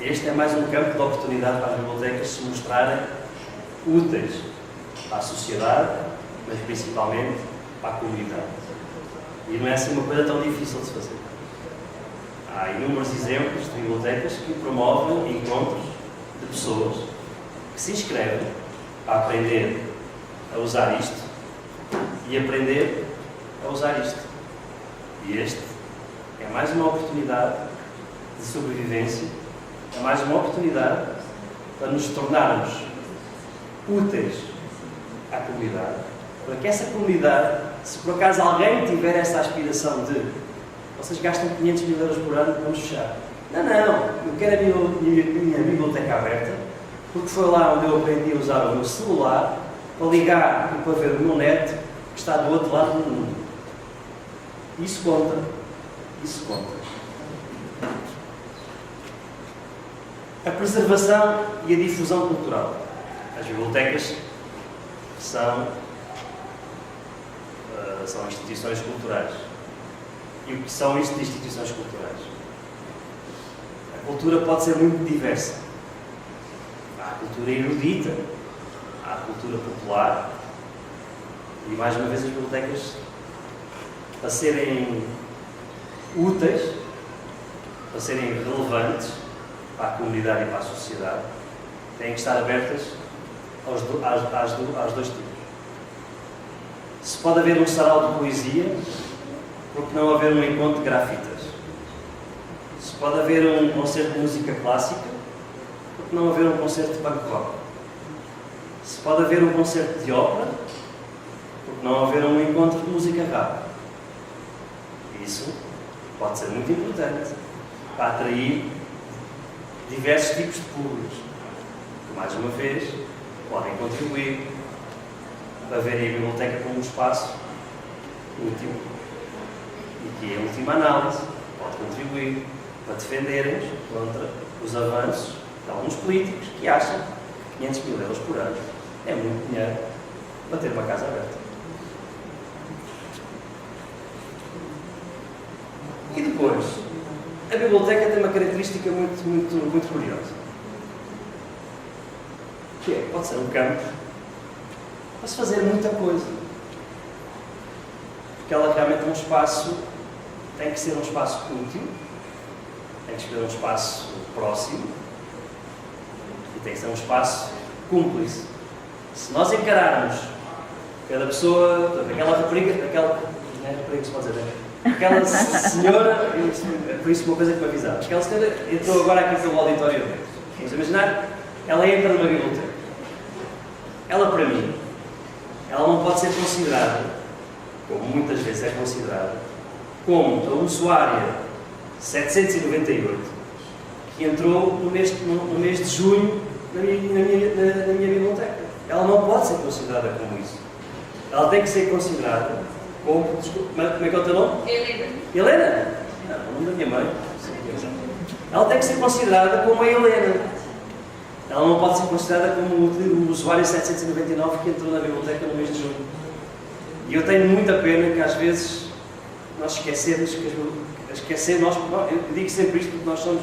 este é mais um campo de oportunidade para as bibliotecas se mostrarem úteis para a sociedade, mas principalmente para a comunidade. E não é assim uma coisa tão difícil de se fazer. Há inúmeros exemplos de bibliotecas que promovem encontros de pessoas que se inscrevem para aprender a usar isto e aprender a usar isto. E este é mais uma oportunidade de sobrevivência, é mais uma oportunidade para nos tornarmos úteis à comunidade, para que essa comunidade, se por acaso alguém tiver essa aspiração de vocês gastam 500 mil euros por ano, vamos fechar. Não, eu quero a minha biblioteca aberta, porque foi lá onde eu aprendi a usar o meu celular para ligar e para ver o meu neto que está do outro lado do mundo. Isso conta. Isso conta. A preservação e a difusão cultural. As bibliotecas são instituições culturais. E o que são isto de instituições culturais? A cultura pode ser muito diversa. Há a cultura erudita, há a cultura popular, e mais uma vez as bibliotecas, para serem úteis, para serem relevantes para a comunidade e para a sociedade, têm que estar abertas aos dois tipos. Se pode haver um sarau de poesia, por que não haver um encontro de grafitas? Se pode haver um concerto de música clássica, por que não haver um concerto de punk rock? Se pode haver um concerto de ópera, por que não haver um encontro de música rap? Isso pode ser muito importante para atrair diversos tipos de públicos, que, mais uma vez, podem contribuir para verem a biblioteca como um espaço útil e que, em última análise, pode contribuir para defenderem-nos contra os avanços de alguns políticos que acham que 500 mil euros por ano é muito dinheiro para ter uma casa aberta. E depois, a biblioteca tem uma característica muito curiosa. Que é, pode ser um campo para se fazer muita coisa. Porque ela realmente é um espaço, tem que ser um espaço útil, tem que ser um espaço próximo e tem que ser um espaço cúmplice. Se nós encararmos cada pessoa, aquela rapariga, não é rapariga que se pode dizer, aquela senhora, por isso uma coisa que me avisaram, aquela senhora entrou agora aqui pelo auditório dele. Vamos imaginar, ela entra numa biblioteca. Ela, para mim, ela não pode ser considerada, como muitas vezes é considerada, como a usuária 798 que entrou no mês de junho na minha biblioteca. Ela não pode ser considerada como isso. Ela tem que ser considerada como... Desculpa, como é que é o teu nome? Helena. Helena? Não, o nome da minha mãe. Ela tem que ser considerada como a Helena. Ela não pode ser considerada como o usuário 799 que entrou na biblioteca no mês de junho. E eu tenho muita pena que às vezes nós esquecemos eu digo sempre isto porque nós somos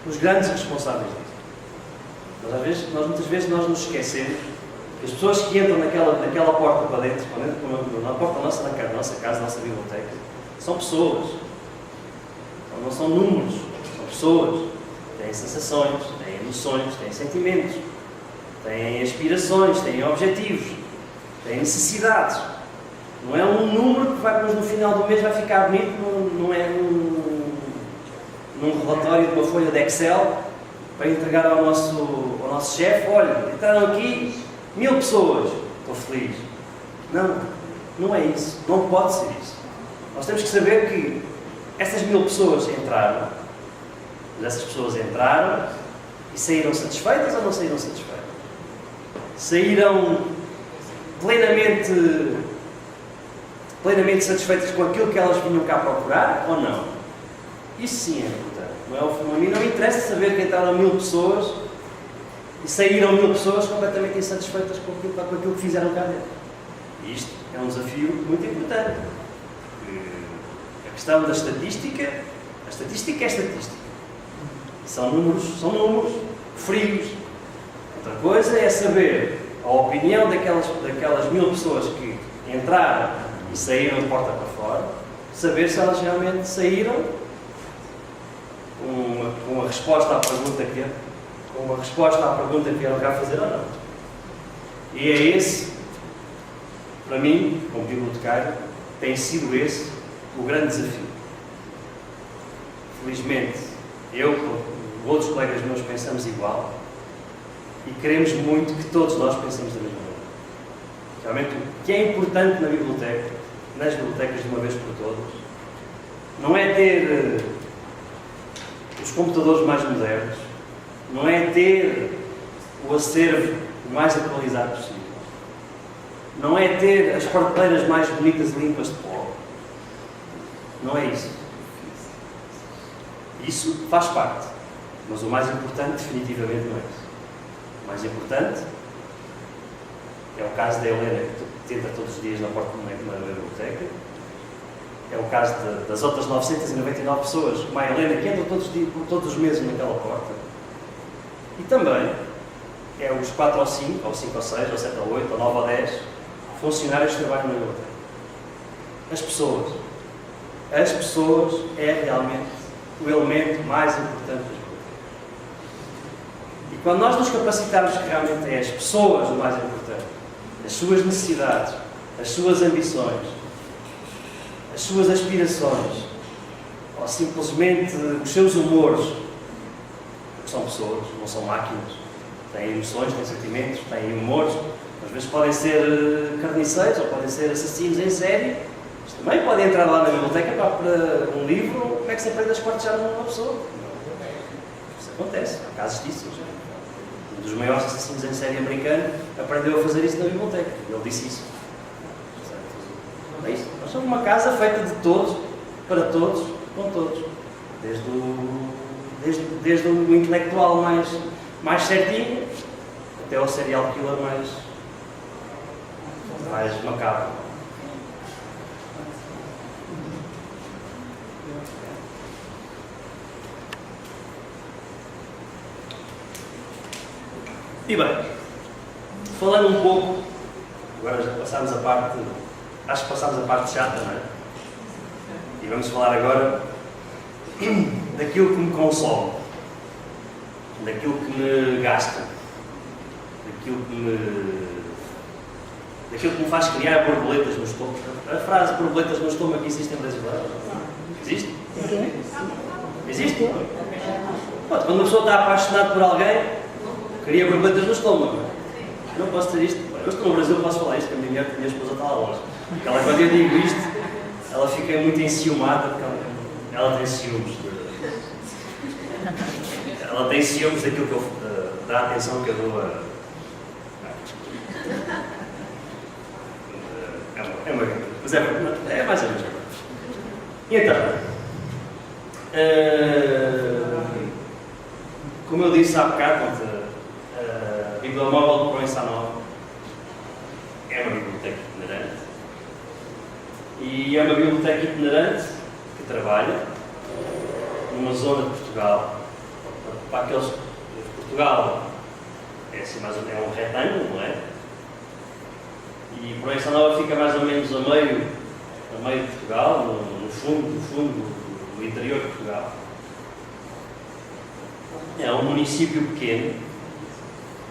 os grandes responsáveis disso. Mas muitas vezes nós nos esquecemos que as pessoas que entram naquela porta para dentro, na porta da nossa casa, da nossa biblioteca, são pessoas. Não são números, são pessoas. Têm sensações, têm emoções, têm sentimentos, têm aspirações, têm objetivos, têm necessidades. Não é um número que depois no final do mês vai ficar bonito, não é num relatório de uma folha de Excel para entregar ao nosso chefe. Olha, entraram aqui 1000 pessoas, estou feliz. Não é isso, não pode ser isso. Nós temos que saber que essas 1000 pessoas entraram, mas essas pessoas entraram e saíram satisfeitas ou não saíram satisfeitas? Saíram plenamente satisfeitas com aquilo que elas vinham cá procurar ou não? Isso sim é importante. A mim não me interessa saber que entraram 1000 pessoas e saíram 1000 pessoas completamente insatisfeitas com aquilo que fizeram cá dentro. E isto é um desafio muito importante. A questão da estatística, a estatística é estatística. São números frios. Outra coisa é saber a opinião daquelas 1000 pessoas que entraram e saíram de porta para fora, saber se elas realmente saíram com uma resposta à pergunta que vieram cá fazer ou não. E é esse, para mim, como bibliotecário, tem sido esse o grande desafio. Felizmente, eu e outros colegas meus pensamos igual e queremos muito que todos nós pensemos da mesma maneira. Realmente, o que é importante nas bibliotecas de uma vez por todas, não é ter os computadores mais modernos, não é ter o acervo o mais atualizado possível, não é ter as prateleiras mais bonitas e limpas de pó. Não é isso. Isso faz parte, mas o mais importante definitivamente não é isso. O mais importante é o caso da Helena, que entra todos os dias na porta de uma biblioteca. É o caso das outras 999 pessoas, como a Helena, que entram todos os meses naquela porta. E também é os 4 ou 5, ou 5 ou 6, ou 7 ou 8, ou 9 ou 10 funcionários que trabalham na biblioteca. As pessoas é realmente o elemento mais importante das bibliotecas. E quando nós nos capacitarmos que realmente é as pessoas o mais importante, as suas necessidades, as suas ambições, as suas aspirações, ou simplesmente os seus humores, porque são pessoas, não são máquinas, têm emoções, têm sentimentos, têm humores, às vezes podem ser carniceiros ou podem ser assassinos em série, mas também podem entrar lá na biblioteca para um livro, como é que se aprende a esquartejar uma pessoa? Isso acontece, há casos disso. Um dos maiores assassinos em série americano aprendeu a fazer isso na biblioteca, ele disse isso. É isso. Nós somos uma casa feita de todos, para todos, com todos. Desde o intelectual mais certinho até ao serial killer mais macabro. E bem, falando um pouco, agora já passámos a parte, acho que passámos a parte chata, não é? E vamos falar agora daquilo que me consome, daquilo que me gasta, daquilo que me faz criar borboletas no estômago. A frase borboletas no estômago existe em brasileiro? Existe? Existe? Pronto, quando uma pessoa está apaixonada por alguém, cria borboletas no estômago. Não posso dizer isto. Eu estou no Brasil, posso falar isto, porque a minha esposa está lá longe. Ela, quando eu digo isto, ela fica muito enciumada, porque ela tem ciúmes. Ela tem ciúmes daquilo que eu, da atenção que eu dou a. É uma grande. Mas é mais ou menos. E então, como eu disse há bocado, a Bíblia Móvel de Proença Nova é uma biblioteca itinerante. E é uma biblioteca itinerante que trabalha numa zona de Portugal. Para aqueles. Portugal é assim mais ou menos um retângulo, não é? E Proença Nova fica mais ou menos a meio de Portugal, no fundo do interior de Portugal. É um município pequeno,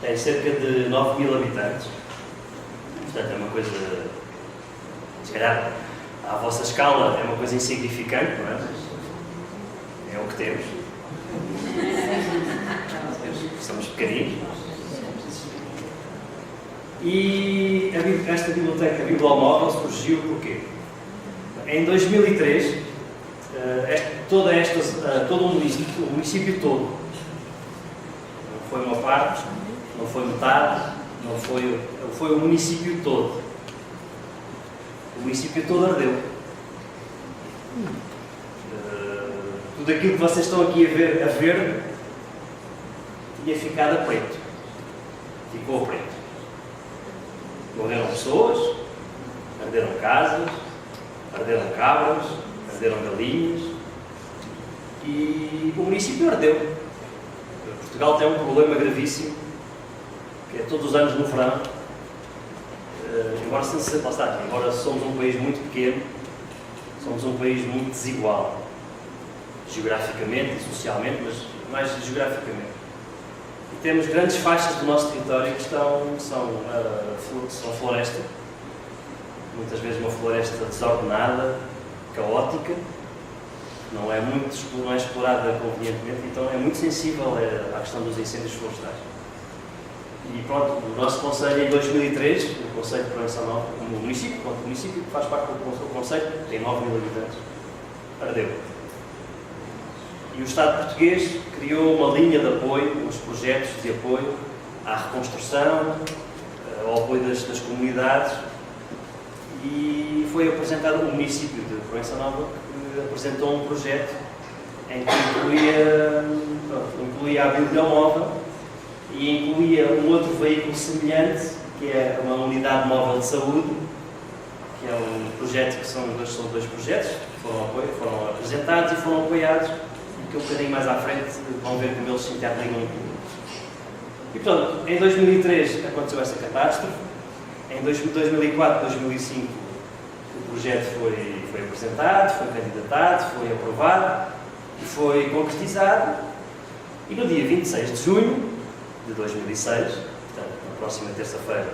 tem cerca de 9.000 habitantes. Portanto, é uma coisa, se calhar, à vossa escala, é uma coisa insignificante, não é? É o que temos. Somos pequeninos. E esta biblioteca bibliomóvel surgiu porquê? Em 2003, todo o município todo, não foi uma parte, não foi metade, foi o município todo. O município todo ardeu. Tudo aquilo que vocês estão aqui a ver tinha ficado a preto. Ficou a preto. Morreram pessoas, arderam casas, arderam cabras, arderam galinhas e o município ardeu. Portugal tem um problema gravíssimo, que é todos os anos no verão, embora somos um país muito pequeno, somos um país muito desigual, geograficamente e socialmente, mas mais geograficamente. E temos grandes faixas do nosso território que são floresta, muitas vezes uma floresta desordenada, caótica, não é explorada convenientemente, então é muito sensível à questão dos incêndios florestais. E pronto, o nosso Conselho em 2003, o Conselho de Proença Nova, o município que faz parte do Conselho, tem 9.000 habitantes, ardeu. E o Estado português criou uma linha de apoio, uns projetos de apoio à reconstrução, ao apoio das comunidades, e foi apresentado o município de Proença Nova, que apresentou um projeto em que incluía a bibliomóvel e incluía um outro veículo semelhante, que é uma unidade móvel de saúde, que é um projeto que são dois projetos que foram apresentados e foram apoiados, e que um bocadinho mais à frente vão ver como eles se interligam um pouco. E portanto, em 2003 aconteceu essa catástrofe, em 2004, 2005 o projeto foi apresentado, foi candidatado, foi aprovado e foi concretizado, e no dia 26 de junho de 2006, portanto, na próxima terça-feira,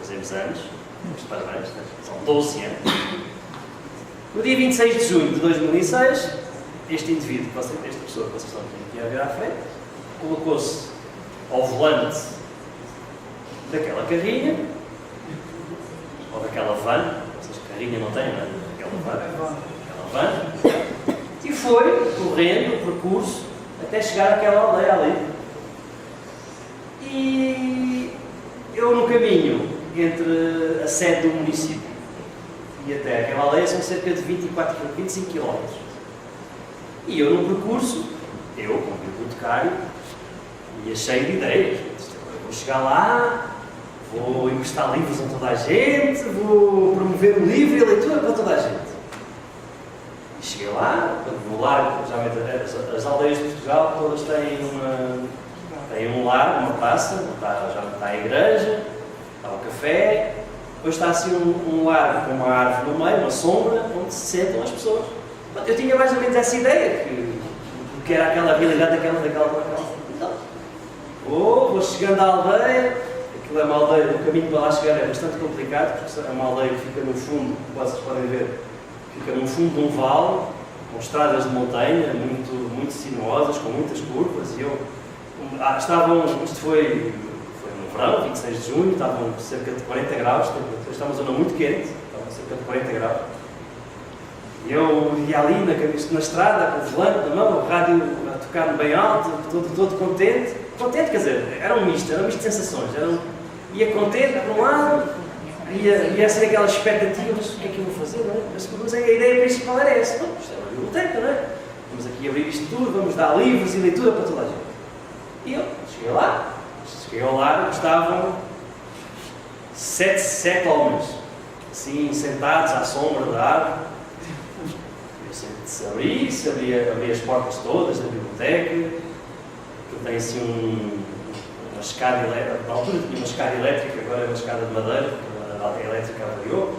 fazemos anos, parabéns, são 12 anos. No dia 26 de junho de 2006, este indivíduo, esta pessoa que vocês estão aqui a ver à frente, colocou-se ao volante daquela carrinha, ou daquela van, vocês carrinha não têm, não é? Aquela van, e foi correndo o percurso até chegar àquela aldeia ali. E eu no caminho entre a sede do município e até aquela aldeia são cerca de 25 km. E eu no percurso, eu como bibliotecário, ia cheio de ideias. Vou chegar lá, vou emprestar livros a toda a gente, vou promover o livro e a leitura para toda a gente. E cheguei lá, no lar, as aldeias de Portugal todas têm um lar, uma praça, já está a igreja, está o café, depois está assim um lar com uma árvore no meio, uma sombra, onde se sentam as pessoas. Eu tinha mais ou menos essa ideia, que era aquela realidade daquela. Então, vou chegando à aldeia, aquilo é uma aldeia, o caminho para lá chegar é bastante complicado, porque é uma aldeia que fica no fundo, como vocês podem ver, fica no fundo de um vale, com estradas de montanha, muito sinuosas, com muitas curvas, e isto foi no verão, 26 de junho, estavam cerca de 40 graus, estamos numa zona muito quente, estavam cerca de 40 graus. E eu ia ali na estrada, com o volante na mão, o rádio a tocar bem alto, todo contente. Contente, quer dizer, era um misto de sensações. Ia contente por um lado, ia ser aquelas expectativas, o que é que eu vou fazer, não é? Mas a ideia principal era essa. Isto é uma biblioteca, não é? Vamos aqui abrir isto tudo, vamos dar livros e leitura para toda a gente. E eu cheguei ao lar, estavam sete homens, assim, sentados à sombra da árvore. Abri as portas todas da biblioteca, que tem assim uma escada elétrica, na altura tinha uma escada elétrica, agora é uma escada de madeira, porque a elétrica avariou.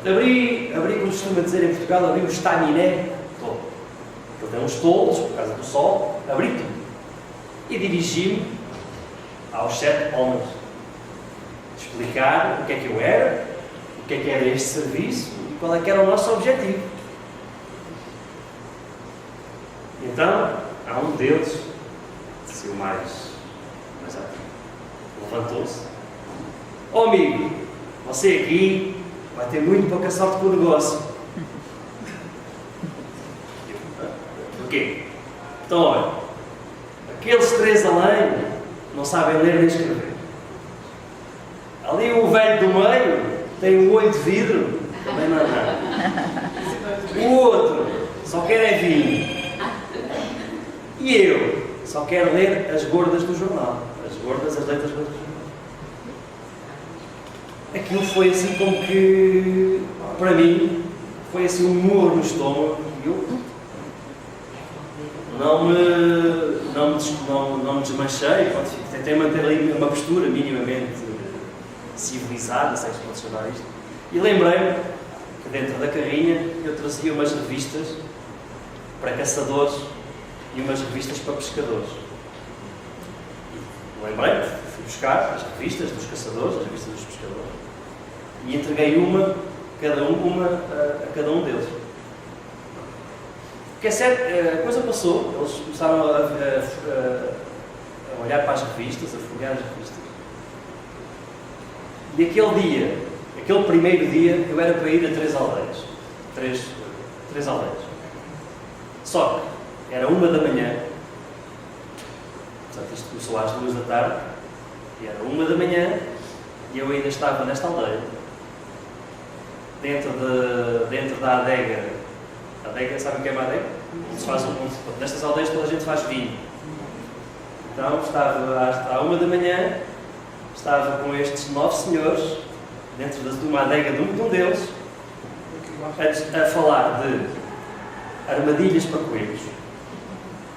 Abri, como costuma dizer em Portugal, abri o estaminé todo. Ele tem uns toldos, por causa do sol, abri tudo. E dirigi-me aos 7 homens, explicar o que é que eu era, o que era este serviço e qual é que era o nosso objetivo. Então, há um deles, assim, o mais ativo, levantou-se. Amigo, você aqui vai ter muito pouca sorte com o negócio. Porquê? Então, olha, aqueles 3 além não sabem ler nem escrever. Ali o velho do meio tem um olho de vidro, também não é nada. O outro só quer é vinho. E eu só quero ler as gordas do jornal. As letras do jornal. Aquilo foi assim como que, para mim, foi assim um murro no estômago. E eu não me desmanchei. Tentei manter ali uma postura minimamente civilizada, sei se pode chamar isto. E lembrei-me que dentro da carrinha eu trazia umas revistas para caçadores e umas revistas para pescadores. Lembrei-me, fui buscar as revistas dos caçadores, as revistas dos pescadores, e entreguei uma a cada um deles. Porque é certo, a coisa passou, eles começaram a olhar para as revistas, a folhear as revistas. E aquele primeiro dia, eu era para ir a 3 aldeias. 3 aldeias. Só que era 1 da manhã, portanto isto começou às 2 da tarde, e era 1 da manhã, e eu ainda estava nesta aldeia, dentro da adega. Adega, sabem o que é uma adega? Nestas aldeias toda a gente faz vinho. Então estava à 1 da manhã, estava com estes 9 senhores, dentro de uma adega de um deles, a falar de armadilhas para coelhos,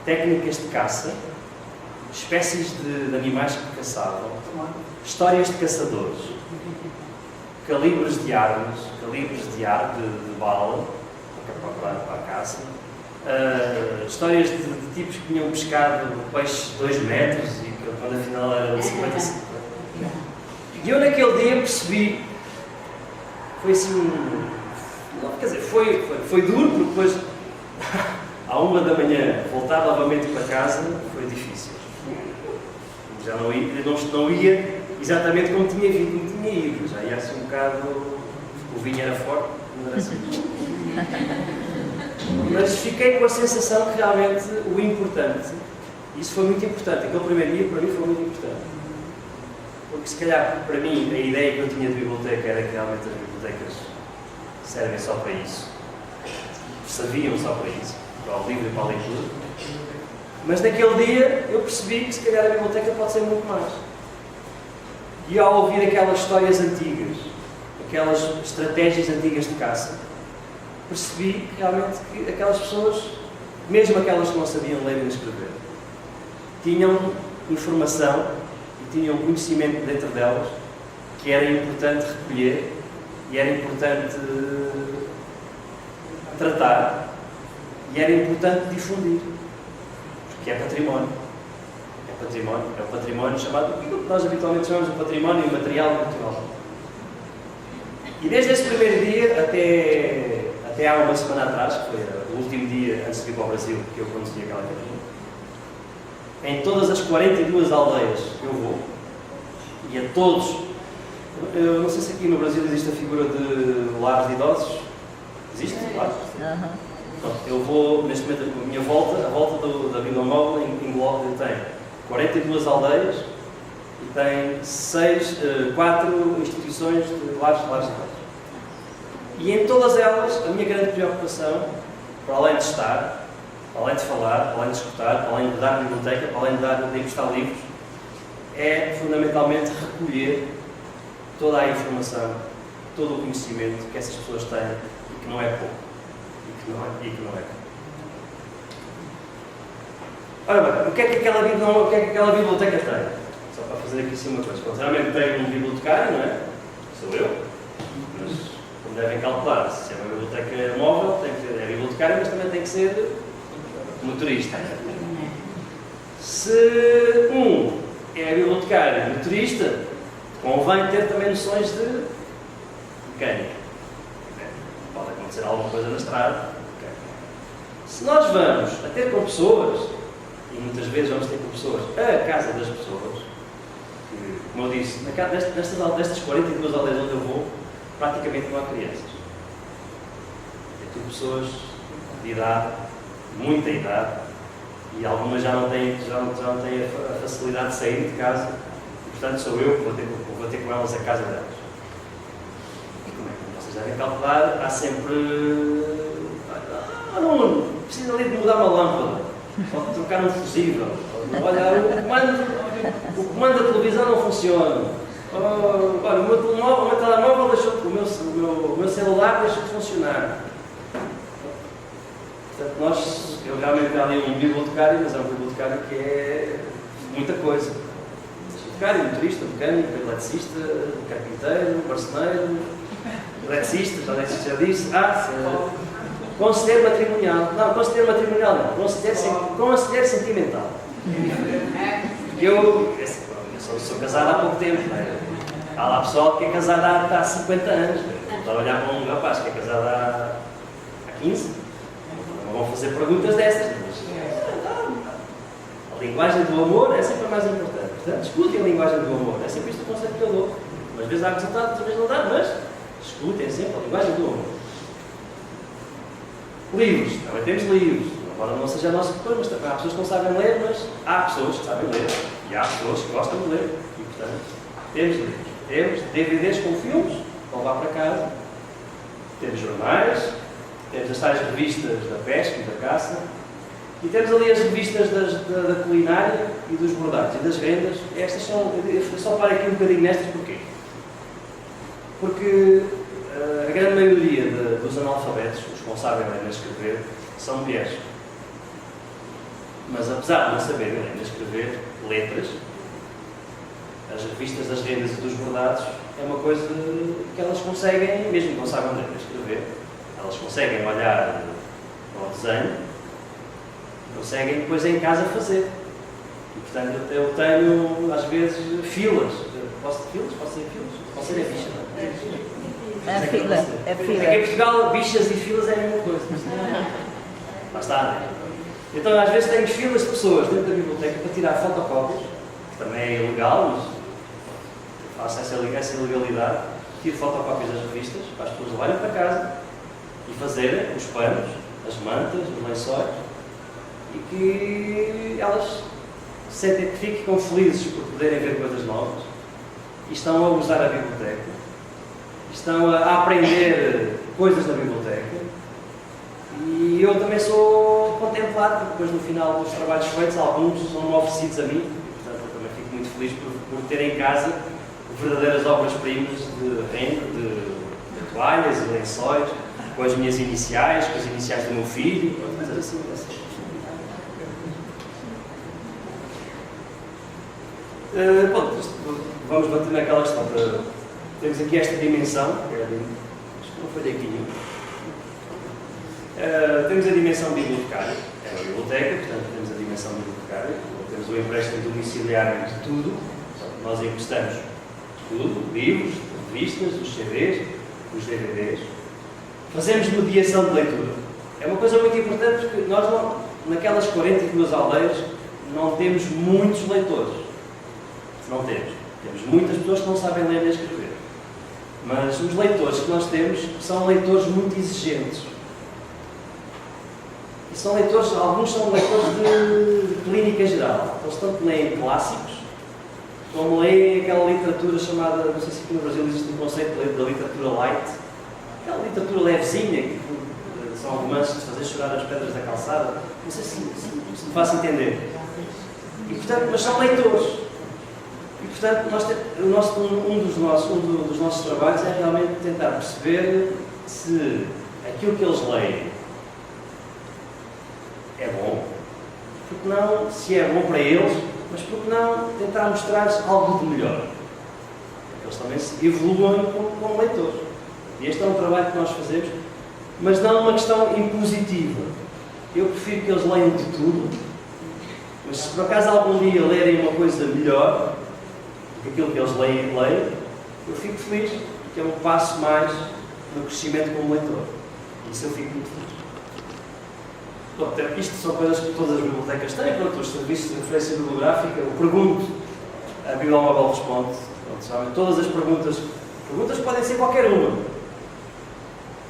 técnicas de caça, espécies de animais que caçavam, histórias de caçadores, calibres de armas, de bala para a caça, histórias de tipos que tinham pescado peixes de 2 metros e que quando afinal era de 50 centímetros. E eu naquele dia percebi, foi assim, quer dizer, foi duro, porque depois há à 1 da manhã, voltar novamente para casa foi difícil. Já não ia exatamente como tinha vindo, como tinha ido. Já ia assim um bocado. O vinho era forte, não era assim. Mas fiquei com a sensação que realmente o importante, isso foi muito importante. Aquele primeiro dia para mim foi muito importante. Porque se calhar para mim a ideia que eu tinha de biblioteca era que realmente as bibliotecas servem só para isso. Serviam só para isso, para o livro e para a leitura. Mas naquele dia eu percebi que se calhar a biblioteca pode ser muito mais. E ao ouvir aquelas histórias antigas, aquelas estratégias antigas de caça, percebi que realmente que aquelas pessoas, mesmo aquelas que não sabiam ler e escrever, tinham informação e tinham conhecimento dentro delas que era importante recolher e era importante tratar e era importante difundir, porque é património. É o património chamado, o que nós habitualmente chamamos de património imaterial e cultural. E desde esse primeiro dia até há uma semana atrás, que foi o último dia antes de ir para o Brasil, que eu conduzi aquela caminho, em todas as 42 aldeias que eu vou, e a todos, eu não sei se aqui no Brasil existe a figura de lares de idosos. Existe? Claro. Eu vou, neste momento, a minha volta, a volta da Vila Móvel tem 42 aldeias e tem 4 instituições de lares de idosos. E em todas elas, a minha grande preocupação, para além de estar, para além de falar, para além de escutar, para além de dar biblioteca, para além de emprestar livros, é fundamentalmente recolher toda a informação, todo o conhecimento que essas pessoas têm e que não é pouco. E que não é. Ora bem, o que é que aquela biblioteca tem? Só para fazer aqui assim uma coisa. Realmente tem um bibliotecário, não é? Sou eu. Mas, como devem calcular, se é uma biblioteca móvel, tem que ser, é bibliotecário, mas também tem que ser motorista. Se é bibliotecário motorista, convém ter também noções de mecânica. Pode acontecer alguma coisa na estrada. Se nós vamos a ter com pessoas, e muitas vezes vamos ter com pessoas a casa das pessoas, que, como eu disse, destas 42 aldeias onde eu vou, praticamente não há crianças. É tudo pessoas de idade, muita idade, e algumas já não têm a facilidade de sair de casa, e portanto sou eu que vou ter com elas a casa delas. E como vocês devem calcular, há sempre... não, precisa ali de mudar uma lâmpada, ou de trocar um fusível. Olha, o comando da televisão não funciona. Olha, o meu telemóvel deixou, o meu celular deixou de funcionar. Portanto, eu realmente tenho ali um bibliotecário, mas é um bibliotecário que é muita coisa. Bibliotecário, motorista, mecânico, eletricista, carpinteiro, marceneiro, eletricista, já disse. Conselheiro matrimonial. Não, conselheiro matrimonial não. Conselheiro sentimental. Eu sou casado há pouco tempo. Há lá pessoal que é casado há 50 anos. Estou a olhar para um rapaz que é casado há 15. Não vão fazer perguntas dessas. A linguagem do amor é sempre a mais importante. Portanto, escutem a linguagem do amor. É sempre isto o conceito que eu dou. Umas vezes há resultado, outras vezes não dá, mas escutem sempre a linguagem do amor. Livros, também temos livros, embora não seja a nossa cultura, mas também há pessoas que não sabem ler, mas há pessoas que sabem ler e há pessoas que gostam de ler. E portanto, temos livros, temos DVDs com filmes, para levar para casa, temos jornais, temos as tais revistas da pesca e da caça, e temos ali as revistas da culinária e dos bordados e das rendas. Estas são, eu só paro aqui um bocadinho nestas, porquê? Porque a grande maioria dos analfabetos, os que não sabem ler nem escrever, são mulheres. Mas apesar de não saberem ler nem escrever letras, as revistas das rendas e dos bordados é uma coisa que elas conseguem, mesmo que não saibam ler nem escrever, elas conseguem olhar para o desenho, conseguem depois em casa fazer. E portanto eu tenho às vezes filas. Posso ser filas? Pode ser ficha, não é? É fila. Aqui em Portugal, bichas e filas é a mesma coisa. Lá está, né? Então às vezes tenho filas de pessoas dentro da biblioteca para tirar fotocópias, que também é ilegal, mas faço essa ilegalidade, tiro fotocópias das revistas para as pessoas levarem para casa e fazerem os panos, as mantas, os lençóis, e que elas sentem que ficam felizes por poderem ver coisas novas e estão a usar a biblioteca, estão a aprender coisas na biblioteca. E eu também sou contemplado, porque depois no final dos trabalhos feitos, alguns são oferecidos a mim, e, portanto eu também fico muito feliz por ter em casa verdadeiras obras-primas de renda, de toalhas e lençóis, com as minhas iniciais, com as iniciais do meu filho, coisas assim. Vamos bater naquela questão. Temos aqui esta dimensão, acho que não foi daqui. Temos a dimensão bibliotecária, é uma biblioteca, portanto temos a dimensão bibliotecária, temos o empréstimo domiciliário de tudo, nós emprestamos tudo, livros, revistas, os CDs, os DVDs. Fazemos mediação de leitura. É uma coisa muito importante porque nós, naquelas 42 aldeias, não temos muitos leitores. Não temos. Temos muitas pessoas que não sabem ler nem escrever. Mas os leitores que nós temos são leitores muito exigentes. E são leitores, alguns são leitores de clínica geral. Eles tanto leem clássicos, como leem aquela literatura chamada, não sei se aqui no Brasil existe um conceito da literatura light, aquela literatura levezinha, que são romances de fazer chorar as pedras da calçada, não sei se me faço entender. E, portanto, mas são leitores. E, portanto, um dos nossos trabalhos é realmente tentar perceber se aquilo que eles leem é bom, porque não, se é bom para eles, mas porque não tentar mostrar-lhes algo de melhor. Eles também se evoluem como leitores. E este é um trabalho que nós fazemos, mas não uma questão impositiva. Eu prefiro que eles leiam de tudo, mas se por acaso algum dia lerem uma coisa melhor do que aquilo que eles leem, eu fico feliz, porque é um passo mais no crescimento como leitor. E isso eu fico muito feliz. Isto são coisas que todas as bibliotecas têm, os serviços de referência bibliográfica. Eu pergunto, a Bibliomóvel responde. Sabem, todas as perguntas podem ser qualquer uma.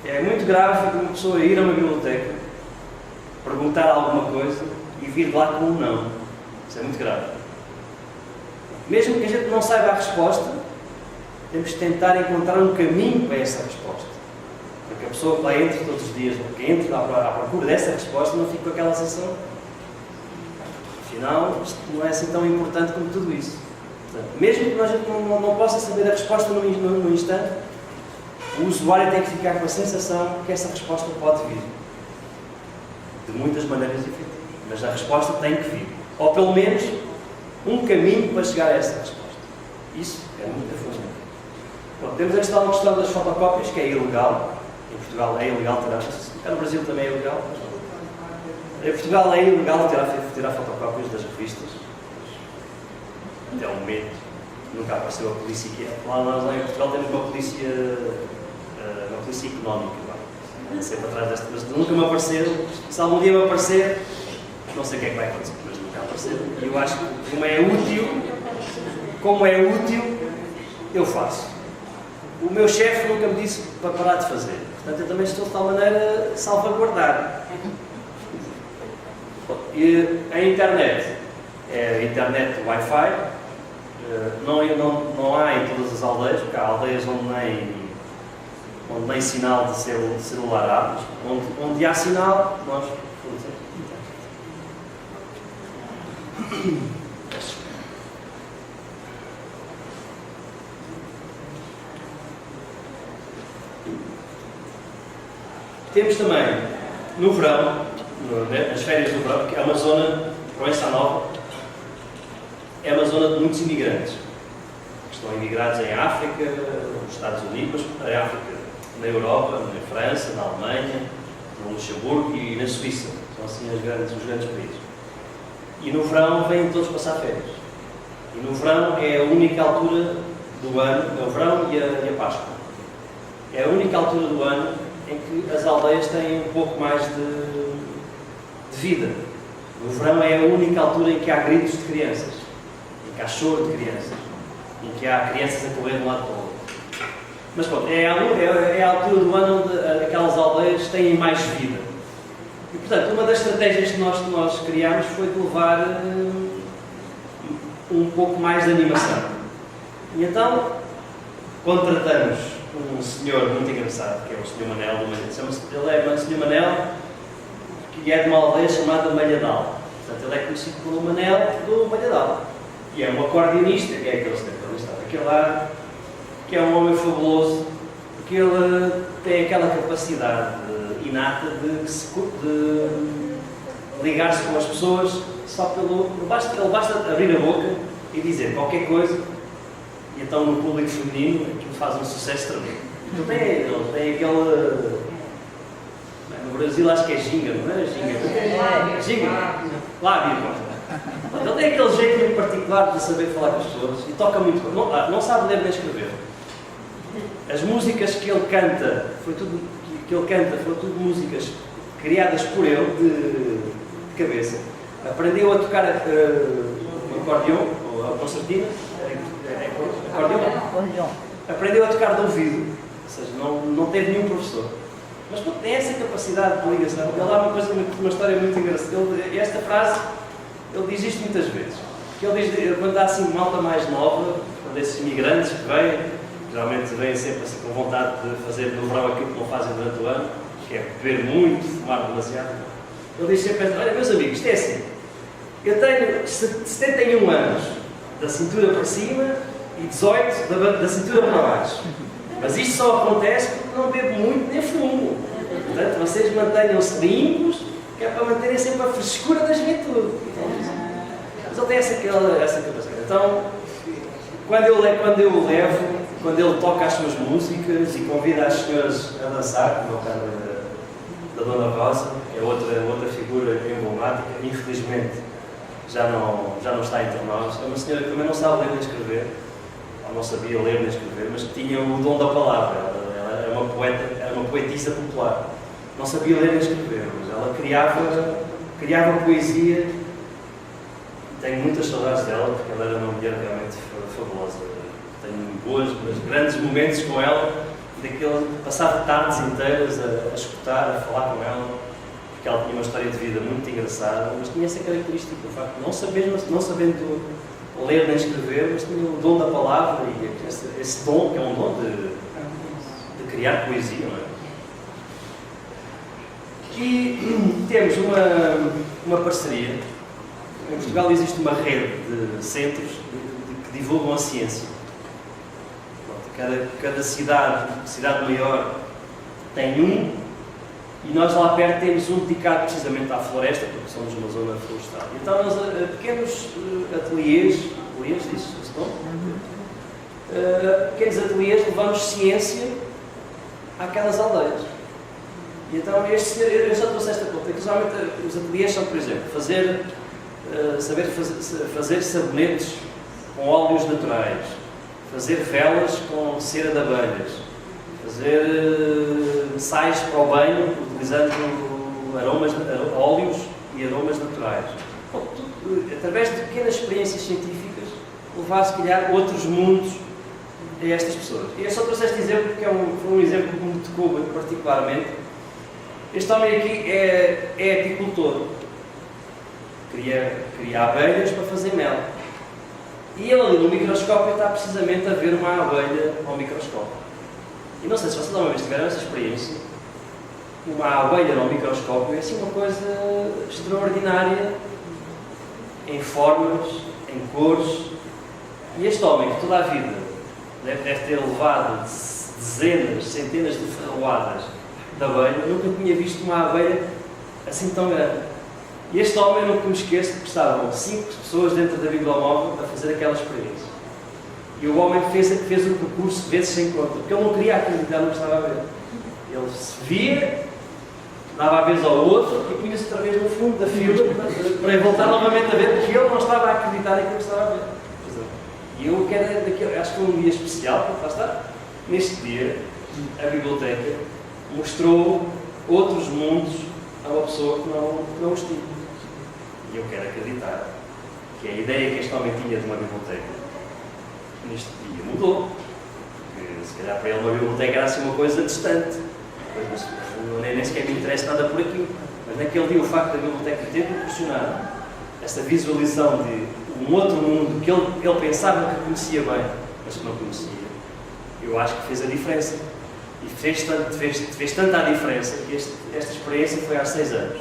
É muito grave uma pessoa ir a uma biblioteca, perguntar alguma coisa e vir de lá com um não. Isso é muito grave. Mesmo que a gente não saiba a resposta, temos de tentar encontrar um caminho para essa resposta. Porque a pessoa que lá entra todos os dias, que entra à procura dessa resposta, não fica com aquela sensação. Afinal, isto não é assim tão importante como tudo isso. Portanto, mesmo que a gente não possa saber a resposta no instante, o usuário tem que ficar com a sensação que essa resposta pode vir. De muitas maneiras diferentes. Mas a resposta tem que vir. Ou pelo menos um caminho para chegar a essa resposta. Isso é muito fundamental. Bom, temos esta questão das fotocópias, que é ilegal. Em Portugal é ilegal tirar. No Brasil também é ilegal. Em Portugal é ilegal tirar fotocópias das revistas. Até ao momento. Nunca apareceu a polícia que é. Lá em Portugal temos uma polícia económica. Não sei para trás desta, mas nunca me apareceram. Se algum dia me aparecer, não sei o que é que vai acontecer, mas nunca apareceram. E eu acho que como é útil, eu faço. O meu chefe nunca me disse para parar de fazer. Portanto, eu também estou de tal maneira a salvaguardar. E a internet é a internet Wi-Fi. Não há em todas as aldeias, porque há aldeias onde nem sinal de celular há, mas onde há sinal, nós fornecemos. Temos também, no verão, nas férias do verão, que é uma zona, Proença Nova, é uma zona de muitos imigrantes. Estão imigrados em África, nos Estados Unidos, mas na África, na Europa, na França, na Alemanha, no Luxemburgo e na Suíça. São assim os grandes países. E no verão vêm todos passar férias. E no verão é a única altura do ano, é o verão e a Páscoa. É a única altura do ano em que as aldeias têm um pouco mais de vida. No verão é a única altura em que há gritos de crianças, em que há choro de crianças, em que há crianças a correr de um lado para o outro. Mas pronto, é a altura do ano onde aquelas aldeias têm mais vida. E portanto, uma das estratégias que nós criámos foi de levar um pouco mais de animação. E então, contratamos um senhor muito engraçado, que é o Sr. Manel, ele é o Sr. Manel, que é de uma aldeia chamada Malhadal. Portanto, ele é conhecido pelo Manel do Malhadal. E é um acordeonista, que é aquele acordeonista, aquele lá, que é um homem fabuloso, porque ele tem aquela capacidade inata de ligar-se com as pessoas só pelo... Ele basta abrir a boca e dizer qualquer coisa, e então no público feminino aquilo faz um sucesso tremendo. Ele tem aquele... No Brasil acho que é ginga, não é? Ginga. Lábio. Ele tem aquele jeito muito particular de saber falar com as pessoas e toca muito bem. Não sabe ler nem escrever. As músicas que ele canta, foram tudo músicas criadas por ele de cabeça. Aprendeu a tocar o acordeão, ou a concertina, acordeão. Aprendeu a tocar de ouvido, ou seja, não teve nenhum professor. Mas tem essa capacidade de ligação. Ele há uma história muito engraçada. Esta frase, ele diz isto muitas vezes. Que ele diz, quando há assim malta mais nova, quando esses imigrantes que vêm, geralmente vêm sempre assim, com vontade de fazer no verão aquilo que não fazem durante o ano, que é beber muito, fumar demasiado. Ele diz sempre, olha meus amigos, isto é assim, eu tenho 71 anos da cintura para cima e 18 da cintura para baixo. Mas isto só acontece porque não bebo muito nem fumo. Portanto, vocês mantenham-se limpos, que é para manterem sempre a frescura da juventude. Mas ele tem essa capacidade. Então, quando eu o levo, quando ele toca as suas músicas e convida as senhoras a dançar, como é o caso da Dona Rosa, que é outra figura emblemática, infelizmente já não está entre nós. É uma senhora que também não sabe ler nem escrever, ou não sabia ler nem escrever, mas que tinha o dom da palavra. Ela era uma poeta, era uma poetisa popular. Não sabia ler nem escrever, mas ela criava poesia. Tenho muitas saudades dela, porque ela era uma mulher realmente fabulosa. Tenho grandes momentos com ela, passava tardes inteiras a escutar, a falar com ela, porque ela tinha uma história de vida muito engraçada, mas tinha essa característica, o facto de não sabendo ler nem escrever, mas tinha o dom da palavra e esse dom, que é um dom de criar poesia, não é? E temos uma parceria. Em Portugal existe uma rede de centros que divulgam a ciência. Cada cidade maior tem um, e nós lá perto temos um dedicado precisamente à floresta, porque somos uma zona florestal. Então nós, pequenos ateliês, disse pequenos ateliês, levamos ciência àquelas aldeias. E então eu já trouxe esta conta, que geralmente os ateliês são, por exemplo, saber fazer sabonetes com óleos naturais, fazer velas com cera de abelhas, fazer sais para o banho utilizando óleos e aromas naturais. Bom, através de pequenas experiências científicas, levar, se calhar, outros mundos a estas pessoas. E eu só trouxe este exemplo porque foi um exemplo que me tocou particularmente. Este homem aqui é apicultor. Cria abelhas para fazer mel. E ele ali no microscópio está precisamente a ver uma abelha ao microscópio. E não sei se vocês alguma vez tiveram essa experiência. Uma abelha ao microscópio é assim uma coisa extraordinária, em formas, em cores. E este homem, que toda a vida deve ter levado dezenas, centenas de ferroadas de abelha, nunca tinha visto uma abelha assim tão grande. E este homem, eu nunca me esqueço, que estavam 5 pessoas dentro da bibliomóvel a fazer aquela experiência. E o homem fez o percurso vezes sem conta, porque ele não queria acreditar no que estava a ver. Ele se via, dava a vez ao outro e punha-se outra vez no fundo da fila para voltar novamente a ver, porque ele não estava a acreditar naquilo que estava a ver. E eu acho que foi um dia especial, porque lá está, neste dia, a biblioteca mostrou outros mundos a uma pessoa que não os tinha. E eu quero acreditar que a ideia que este homem tinha de uma biblioteca neste dia mudou. Porque, se calhar para ele uma biblioteca era assim uma coisa distante. Nem sequer me interessa nada por aqui. Mas naquele dia o facto da biblioteca ter proporcionado esta visualização de um outro mundo que ele pensava que conhecia bem, mas que não conhecia, eu acho que fez a diferença. E fez tanta a diferença que esta experiência foi há 6 anos.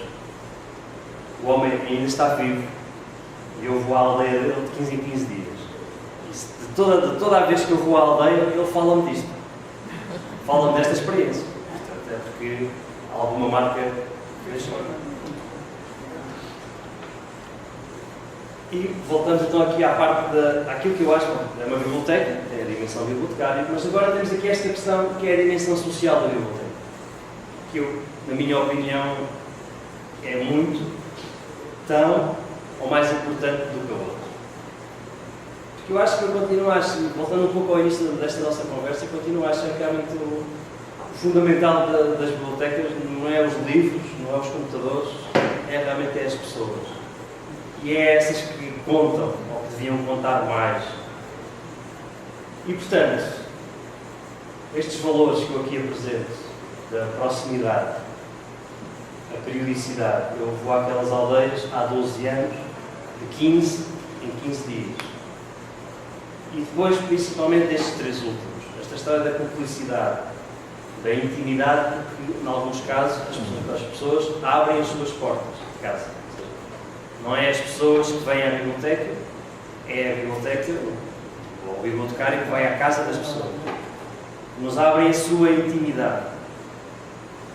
O homem ainda está vivo e eu vou à aldeia dele de 15 em 15 dias. E de toda a vez que eu vou à aldeia, ele fala-me disto. Fala-me desta experiência. Portanto, é porque alguma marca que deixou. E voltamos então aqui à parte daquilo que eu acho que é uma biblioteca, é a dimensão bibliotecária, mas agora temos aqui esta questão que é a dimensão social da biblioteca, que eu, na minha opinião, é muito, tão ou mais importante do que a outra. Porque eu acho que eu continuo a achar, voltando um pouco ao início desta nossa conversa, eu continuo a achar que realmente o fundamental das bibliotecas não é os livros, não é os computadores, é realmente as pessoas. E é essas que contam, ou que deviam contar mais. E, portanto, estes valores que eu aqui apresento, da proximidade, a periodicidade, eu vou àquelas aldeias há 12 anos, de 15 em 15 dias. E depois, principalmente, estes 3 últimos. Esta história da cumplicidade, da intimidade, porque, em alguns casos, as pessoas abrem as suas portas de casa. Não é as pessoas que vêm à biblioteca, é a biblioteca, ou o bibliotecário que vai à casa das pessoas. Nos abrem a sua intimidade.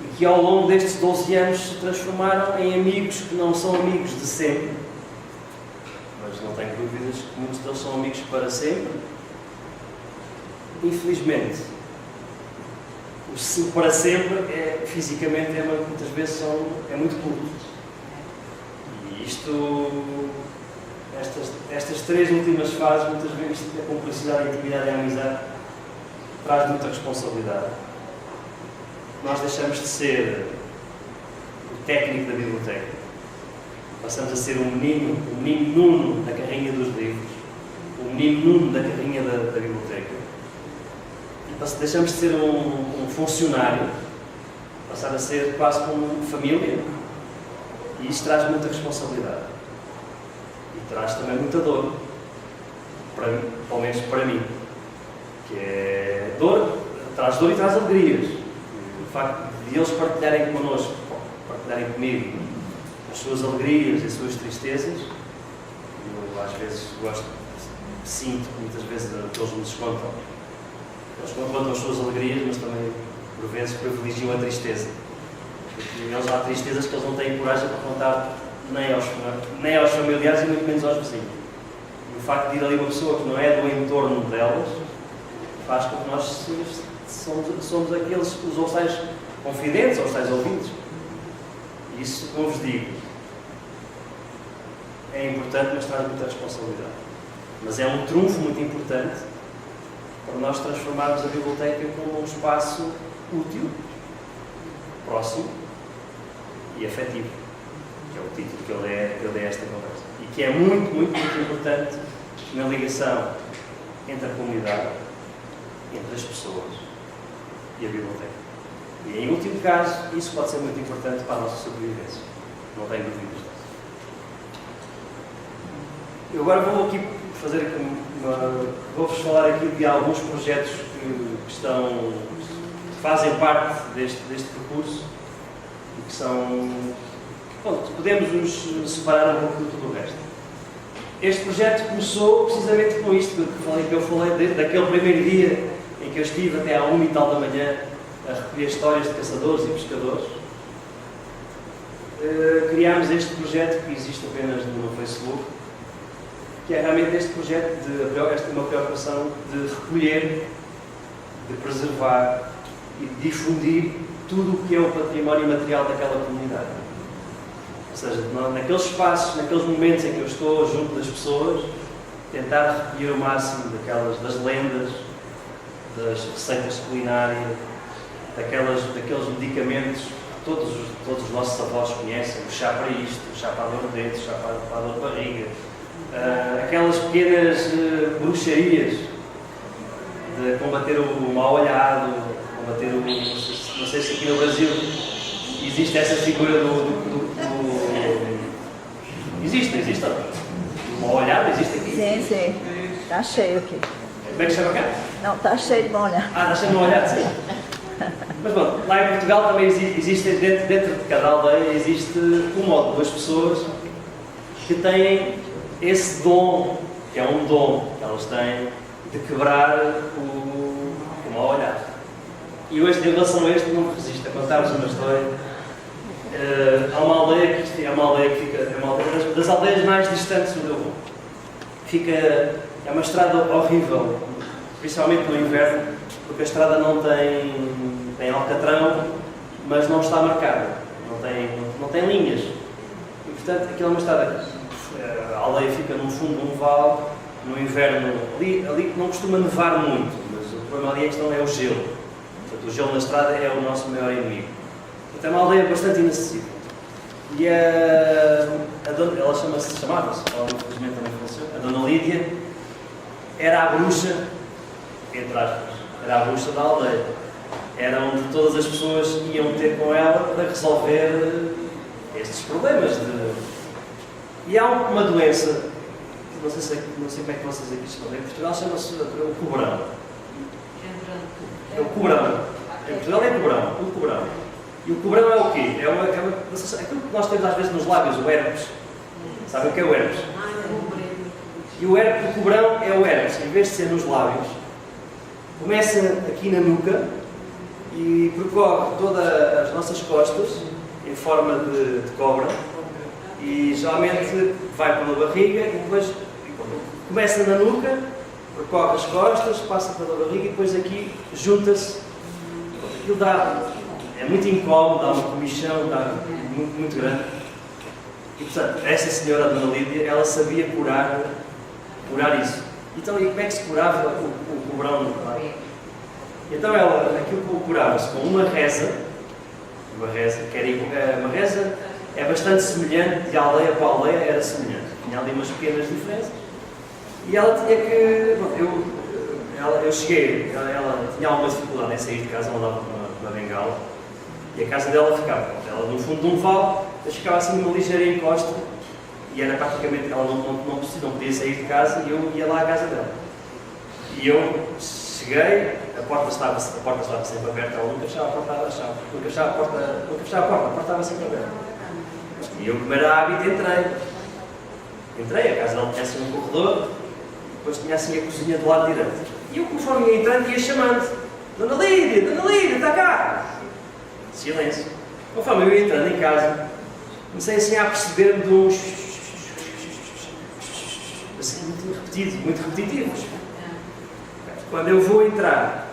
E que ao longo destes 12 anos se transformaram em amigos que não são amigos de sempre. Mas não tenho dúvidas que muitos deles são amigos para sempre. Infelizmente, o para sempre, fisicamente, muitas vezes é muito curto. Estas 3 últimas fases, muitas vezes, a cumplicidade, a intimidade e a amizade, traz muita responsabilidade. Nós deixamos de ser o técnico da biblioteca. Passamos a ser o menino Nuno da carrinha dos livros, o menino Nuno da carrinha da biblioteca. E deixamos de ser um funcionário, passar a ser quase como família. E isso traz muita responsabilidade. E traz também muita dor. Pelo menos para mim. Que é dor, traz dor e traz alegrias. O facto de eles partilharem connosco, partilharem comigo, as suas alegrias e as suas tristezas, eu às vezes sinto que muitas vezes que eles nos contam. Eles contam as suas alegrias, mas também por vezes privilegiam a tristeza. Porque eles há tristezas que eles não têm coragem para contar nem aos familiares e muito menos aos vizinhos. E o facto de ir ali uma pessoa que não é do entorno delas faz com que nós somos aqueles, os tais confidentes, os tais ouvintes. E isso, como vos digo, é importante, mas traz muita responsabilidade. Mas é um trunfo muito importante para nós transformarmos a biblioteca como um espaço útil, próximo e afetivo, que é o título que eu dei a esta conversa. E que é muito, muito, muito importante na ligação entre a comunidade, entre as pessoas e a biblioteca. E em último caso, isso pode ser muito importante para a nossa sobrevivência. Não tenho dúvidas disso. Eu agora vou aqui vou-vos falar aqui de alguns projetos que fazem parte deste percurso e que são... Pronto, podemos nos separar um pouco de tudo o resto. Este projeto começou precisamente com isto que eu falei daquele primeiro dia em que eu estive até à 1 e tal da manhã a recolher histórias de caçadores e pescadores. Criámos este projeto que existe apenas no Facebook, que é realmente este projeto uma preocupação de recolher, de preservar e de difundir tudo o que é o património material daquela comunidade. Ou seja, naqueles espaços, naqueles momentos em que eu estou junto das pessoas, tentar recolher o máximo das lendas, das receitas culinárias, daqueles medicamentos todos os nossos avós conhecem, o chá para isto, o chá para a dor de dentes, o chá para a dor de barriga, aquelas pequenas bruxarias de combater o mal olhado, combater o... Não sei se aqui no Brasil existe essa figura existe, o mal olhado existe aqui? Sim, está cheio aqui. Como é que chama cá? Não, está cheio de mal olhado. Está cheio de mal olhado, sim. Mas bom, lá em Portugal também existe dentro de cada aldeia, existe uma ou duas pessoas que têm esse dom, que é um dom que elas têm, de quebrar o mal olhado. E hoje, em relação a este, não me resisto a contar-vos uma história. Há uma aldeia que fica, é uma das aldeias mais distantes onde eu vou. É uma estrada horrível, principalmente no inverno, porque a estrada não tem alcatrão, mas não está marcada, não tem linhas. E portanto, aquilo é uma estrada. A aldeia fica no fundo de um vale, no inverno, ali não costuma nevar muito, mas o problema ali é o gelo. Portanto, o gelo na estrada é o nosso maior inimigo. Portanto, é uma aldeia bastante inacessível. E ela chamava-se, ela infelizmente também faleceu, a Dona Lídia, era a bruxa, entre aspas, era a bruxa da aldeia. Era onde todas as pessoas iam ter com ela para resolver estes problemas. E há uma doença, que não sei como é que vocês aqui estão, em Portugal chama-se o cobrão. É o cobrão. Em Portugal é o cobrão. E o cobrão é o quê? Aquilo que nós temos às vezes nos lábios, o herpes. Sabem o que é o herpes? E o cobrão é o herpes, em vez de ser nos lábios, começa aqui na nuca e percorre todas as nossas costas em forma de cobra e geralmente vai pela barriga e depois começa na nuca, percorre as costas, passa pela barriga e depois aqui junta-se. Aquilo é muito incómodo, dá uma comichão, dá muito grande. E portanto, essa senhora, a Dona Lídia, ela sabia curar isso. Então, e como é que se curava o cobrão? Então aquilo curava-se com uma reza, uma reza é bastante semelhante, de aldeia para aldeia era semelhante, tinha ali umas pequenas diferenças, e ela tinha que, eu cheguei, ela tinha alguma dificuldade em sair de casa, ela andava com uma bengala, e a casa dela ficava, ela no fundo de um vale, mas ficava assim numa ligeira encosta, e era praticamente, ela não podia sair de casa, e eu ia lá à casa dela. E eu cheguei, a porta estava sempre aberta, ela nunca fechava a porta, nunca fechava a porta estava sempre aberta. E eu, como era hábito, entrei, a casa dela tinha assim um corredor, depois tinha assim a cozinha do lado direito. E eu, conforme ia entrando, ia chamando: Dona Lídia, está cá! Silêncio. Conforme eu ia entrando em casa, comecei assim a perceber-me de uns... assim, muito repetitivos. Quando eu vou entrar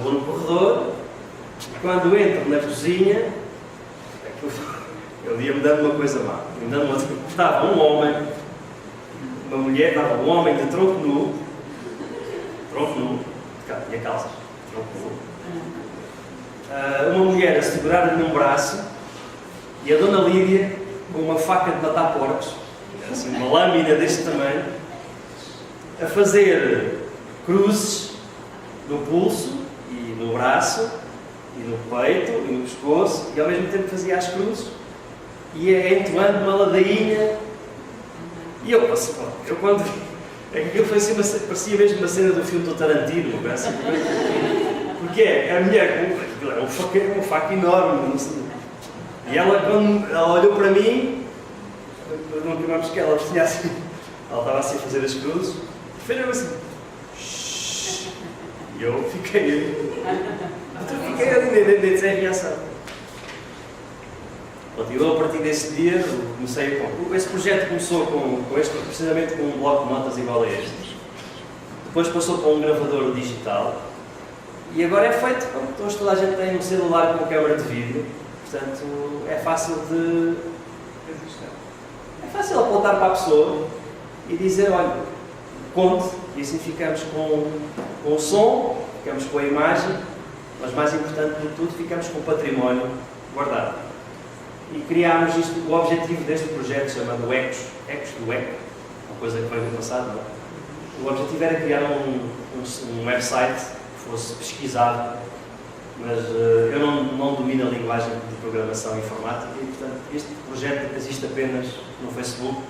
vou no corredor, quando entro na cozinha, eu ia-me dando uma coisa má. Estava um homem, uma mulher, estava um homem de tronco nu, tinha calças, tronco nu. Uma mulher a segurar-lhe num braço e a Dona Lídia com uma faca de matar porcos, assim, uma lâmina deste tamanho, a fazer cruzes no pulso e no braço e no peito e no pescoço, e ao mesmo tempo fazia as cruzes e ia entoando uma ladainha. E eu quando aquilo foi assim, parecia mesmo uma cena do filme do Tarantino, assim, porque a mulher era uma faca enorme, não sei. E ela, quando ela olhou para mim, não tivemos que ela tinha assim, ela estava assim a fazer as cruzes, e fez assim, shhh, e eu fiquei ali, nem sem reação. Eu, a partir desse dia, comecei esse projeto começou precisamente com um bloco de notas igual a este. Depois passou para um gravador digital e agora é feito, hoje toda a gente tem um celular com câmara de vídeo, portanto é fácil apontar para a pessoa e dizer: olha, conte, e assim ficamos com o som, ficamos com a imagem mas mais importante de tudo, ficamos com o património guardado. E criámos isto, o objetivo deste projeto chamado Ecos do Eco, uma coisa que veio no passado, não é? O objetivo era criar um website que fosse pesquisado, mas eu não domino a linguagem de programação informática e, portanto, este projeto existe apenas no Facebook,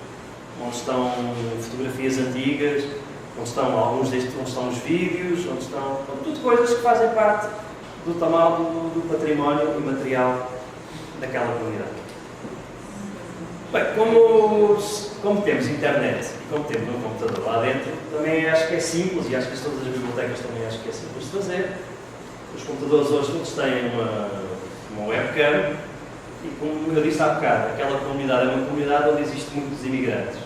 onde estão fotografias antigas, onde estão onde estão os vídeos, onde estão tudo coisas que fazem parte do tamanho do património imaterial daquela comunidade. Bem, como temos internet e como temos um computador lá dentro, também acho que é simples, e acho que todas as bibliotecas também acho que é simples de fazer. Os computadores hoje todos têm uma webcam e, como eu disse há bocado, aquela comunidade é uma comunidade onde existem muitos imigrantes.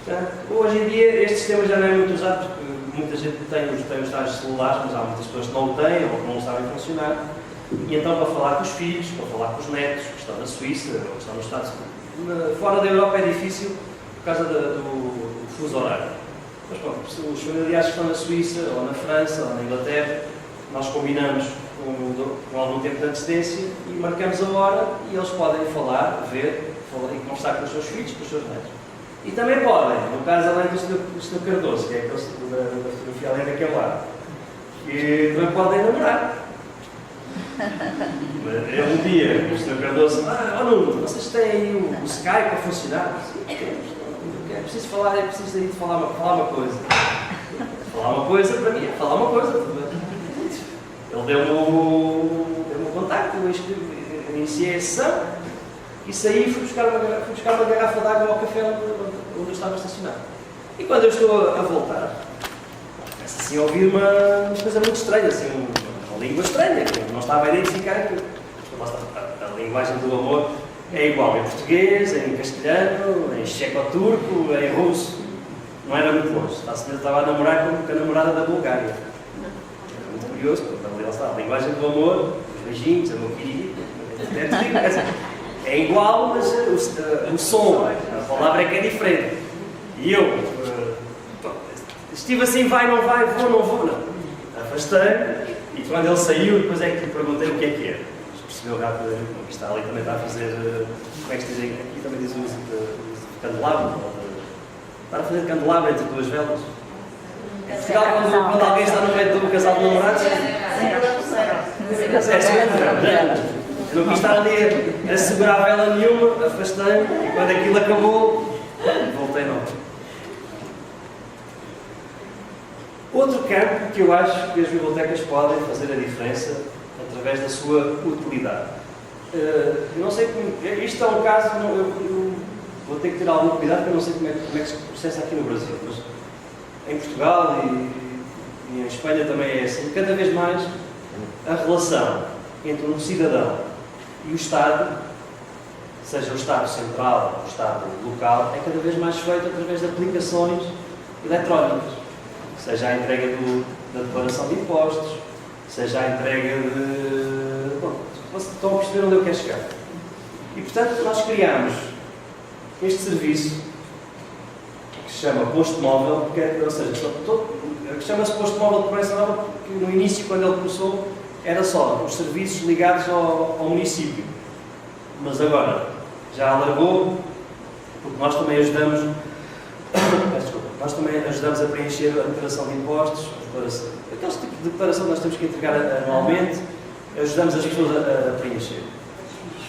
Portanto, hoje em dia este sistema já não é muito usado porque muita gente tem os tais celulares, mas há muitas pessoas que não o têm ou que não sabem funcionar. E então, para falar com os filhos, para falar com os netos, que estão na Suíça ou que estão nos Estados Unidos, fora da Europa é difícil por causa do fuso horário. Mas pronto, os familiares que estão na Suíça ou na França ou na Inglaterra, nós combinamos com algum tempo de antecedência e marcamos a hora e eles podem falar, ver e conversar com os seus filhos, com os seus netos. E também podem, no caso além do Sr. Cardoso, que é aquele da fotografia além daquele lado, e também podem namorar. Um dia, o Sr. Cardoso, Nuno, vocês têm aí o Skype a funcionar? Sim, é preciso aí de falar uma coisa. Falar uma coisa, para mim, é falar uma coisa. Ele deu-me o contacto, eu iniciei a sessão e saí e fui buscar uma garrafa de água ao café onde eu estava estacionado. E quando eu estou a voltar, começo assim a ouvir uma coisa muito estranha, assim, uma língua estranha, que eu não estava a identificar aquilo. A linguagem do amor é igual em português, em castelhano, em checo-turco, em russo. Não era muito longe. A senhora estava a namorar com a namorada da Bulgária. Era muito curioso, porque ali está a linguagem do amor, os beijinhos, a meu querido. É igual, mas o som, a palavra é que é diferente. E eu estive assim, vai, não vai, vou, não vou, não. Afastei, e quando ele saiu, depois é que lhe perguntei o que é que era. Percebeu rápido, porque está ali também está a fazer, como é que se diz aqui, também diz o uso de candelabro, está a fazer candelabro entre duas velas. Em Portugal, quando alguém está no meio do casal de namorados, não quis estar ali a segurar a vela nenhuma, afastei, e quando aquilo acabou, voltei novo. Outro campo que eu acho que as bibliotecas podem fazer a diferença através da sua utilidade. Eu não sei como. Isto é um caso, eu vou ter que ter algum cuidado porque eu não sei como é que se processa aqui no Brasil, mas em Portugal e em Espanha também é assim. Cada vez mais a relação entre um cidadão e o Estado, seja o Estado central ou o Estado local, é cada vez mais feito através de aplicações eletrónicas. Seja a entrega da declaração de impostos, seja a entrega de... Bom, vocês estão a perceber onde eu quero chegar. E, portanto, nós criámos este serviço que se chama Posto Móvel, ou seja, chama-se Posto Móvel de Correção Nova porque no início, quando ele começou, era só os serviços ligados ao município. Mas agora já alargou, porque nós também ajudamos... Nós também ajudamos a preencher a declaração de impostos, aqueles tipos de declaração que nós temos que entregar anualmente, ajudamos as pessoas a preencher.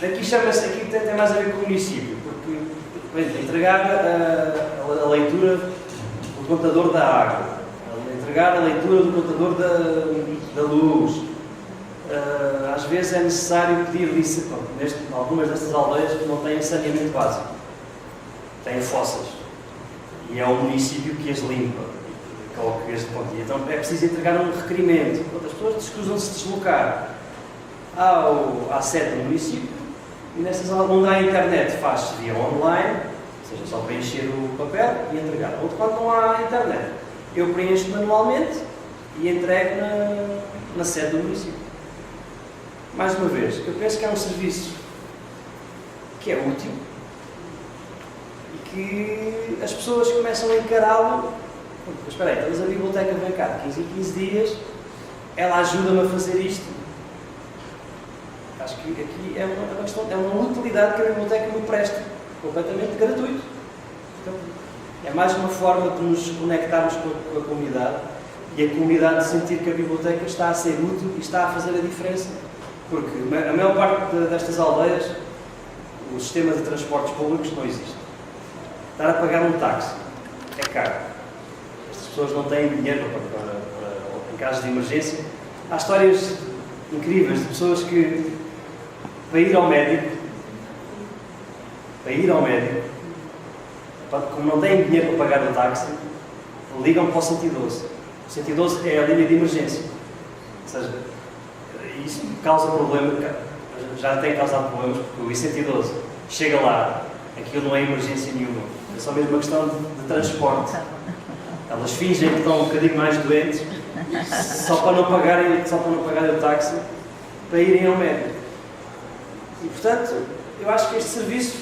Aqui tem mais a ver com o município, porque entregar a leitura do contador da água, entregar a leitura do contador da luz. Às vezes é necessário pedir licença. Algumas destas aldeias não têm saneamento básico, têm fossas. E é o município que as limpa, então é preciso entregar um requerimento. As pessoas escusam-se de deslocar à sede do município e nessas onde há internet faz-se via online, ou seja, só preencher o papel e entregar. Ou quando não há internet, eu preencho manualmente e entrego na sede do município. Mais uma vez, eu penso que é um serviço que é útil, que as pessoas começam a encará-lo. Mas espera aí, mas a biblioteca vem cá de 15 em 15 dias ela ajuda-me a fazer isto. Acho que aqui é uma questão, é uma utilidade que a biblioteca me presta, completamente gratuito. Portanto, é mais uma forma de nos conectarmos com a comunidade e a comunidade sentir que a biblioteca está a ser útil e está a fazer a diferença. Porque a maior parte destas aldeias, o sistema de transportes públicos não existe. Estar a pagar um táxi é caro. Estas pessoas não têm dinheiro em casos de emergência. Há histórias incríveis de pessoas que, para ir ao médico, como não têm dinheiro para pagar o táxi, ligam para o 112. O 112 é a linha de emergência. Ou seja, isso causa problema, já tem causado problemas, porque o I-112 chega lá, aquilo não é emergência nenhuma, é só mesmo uma questão de transporte. Elas fingem que estão um bocadinho mais doentes, só para não pagarem o táxi, para irem ao médico. E, portanto, eu acho que este serviço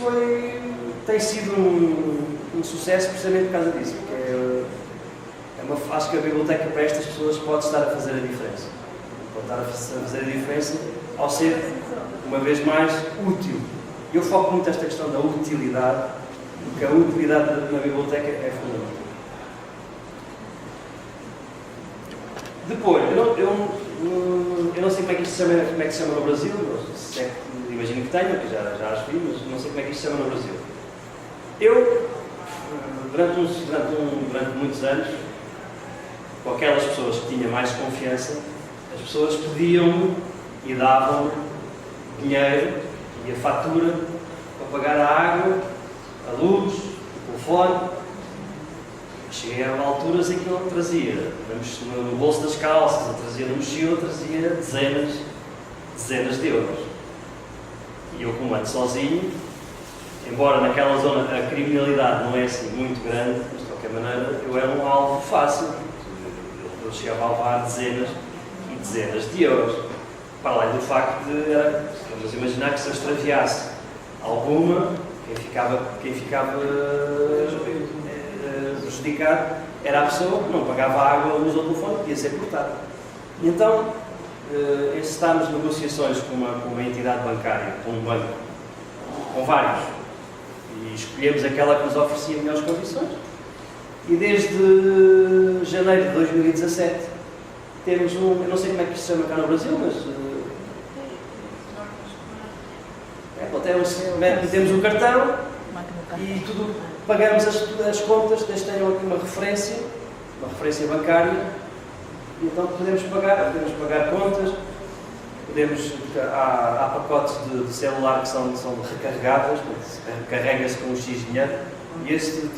tem sido um sucesso precisamente por causa disso. Acho que a biblioteca para estas pessoas pode estar a fazer a diferença. Pode estar a fazer a diferença ao ser, uma vez mais, útil. Eu foco muito nesta questão da utilidade, porque a utilidade na biblioteca é fundamental. Depois, eu não sei como é que isto se chama no Brasil, se é que imagino que tenha, porque já as vi, mas não sei como é que isto se chama no Brasil. Eu, durante muitos anos, com aquelas pessoas que tinham mais confiança, as pessoas pediam-me e davam dinheiro e a fatura para pagar a água, a luz, o telefone. Cheguei a alturas em que eu trazia no bolso das calças, eu trazia no mochila, trazia dezenas de euros. E eu, como ando sozinho, embora naquela zona a criminalidade não é assim muito grande, mas de qualquer maneira eu era um alvo fácil. Eu chegava a levar dezenas e dezenas de euros. Para além do facto de, vamos imaginar que se eu extraviasse alguma, quem ficava prejudicado era a pessoa que não pagava a água, a luz ou o telefone, que ia ser cortado. E então, encetámos negociações com uma entidade bancária, com um banco, com vários, e escolhemos aquela que nos oferecia melhores condições. E desde janeiro de 2017 temos eu não sei como é que se chama cá no Brasil, mas temos um cartão e tudo, pagamos as contas, desde que tenham aqui uma referência bancária, e então podemos pagar contas, há pacotes de celular que são recarregáveis, carrega-se com um X dinheiro, e esse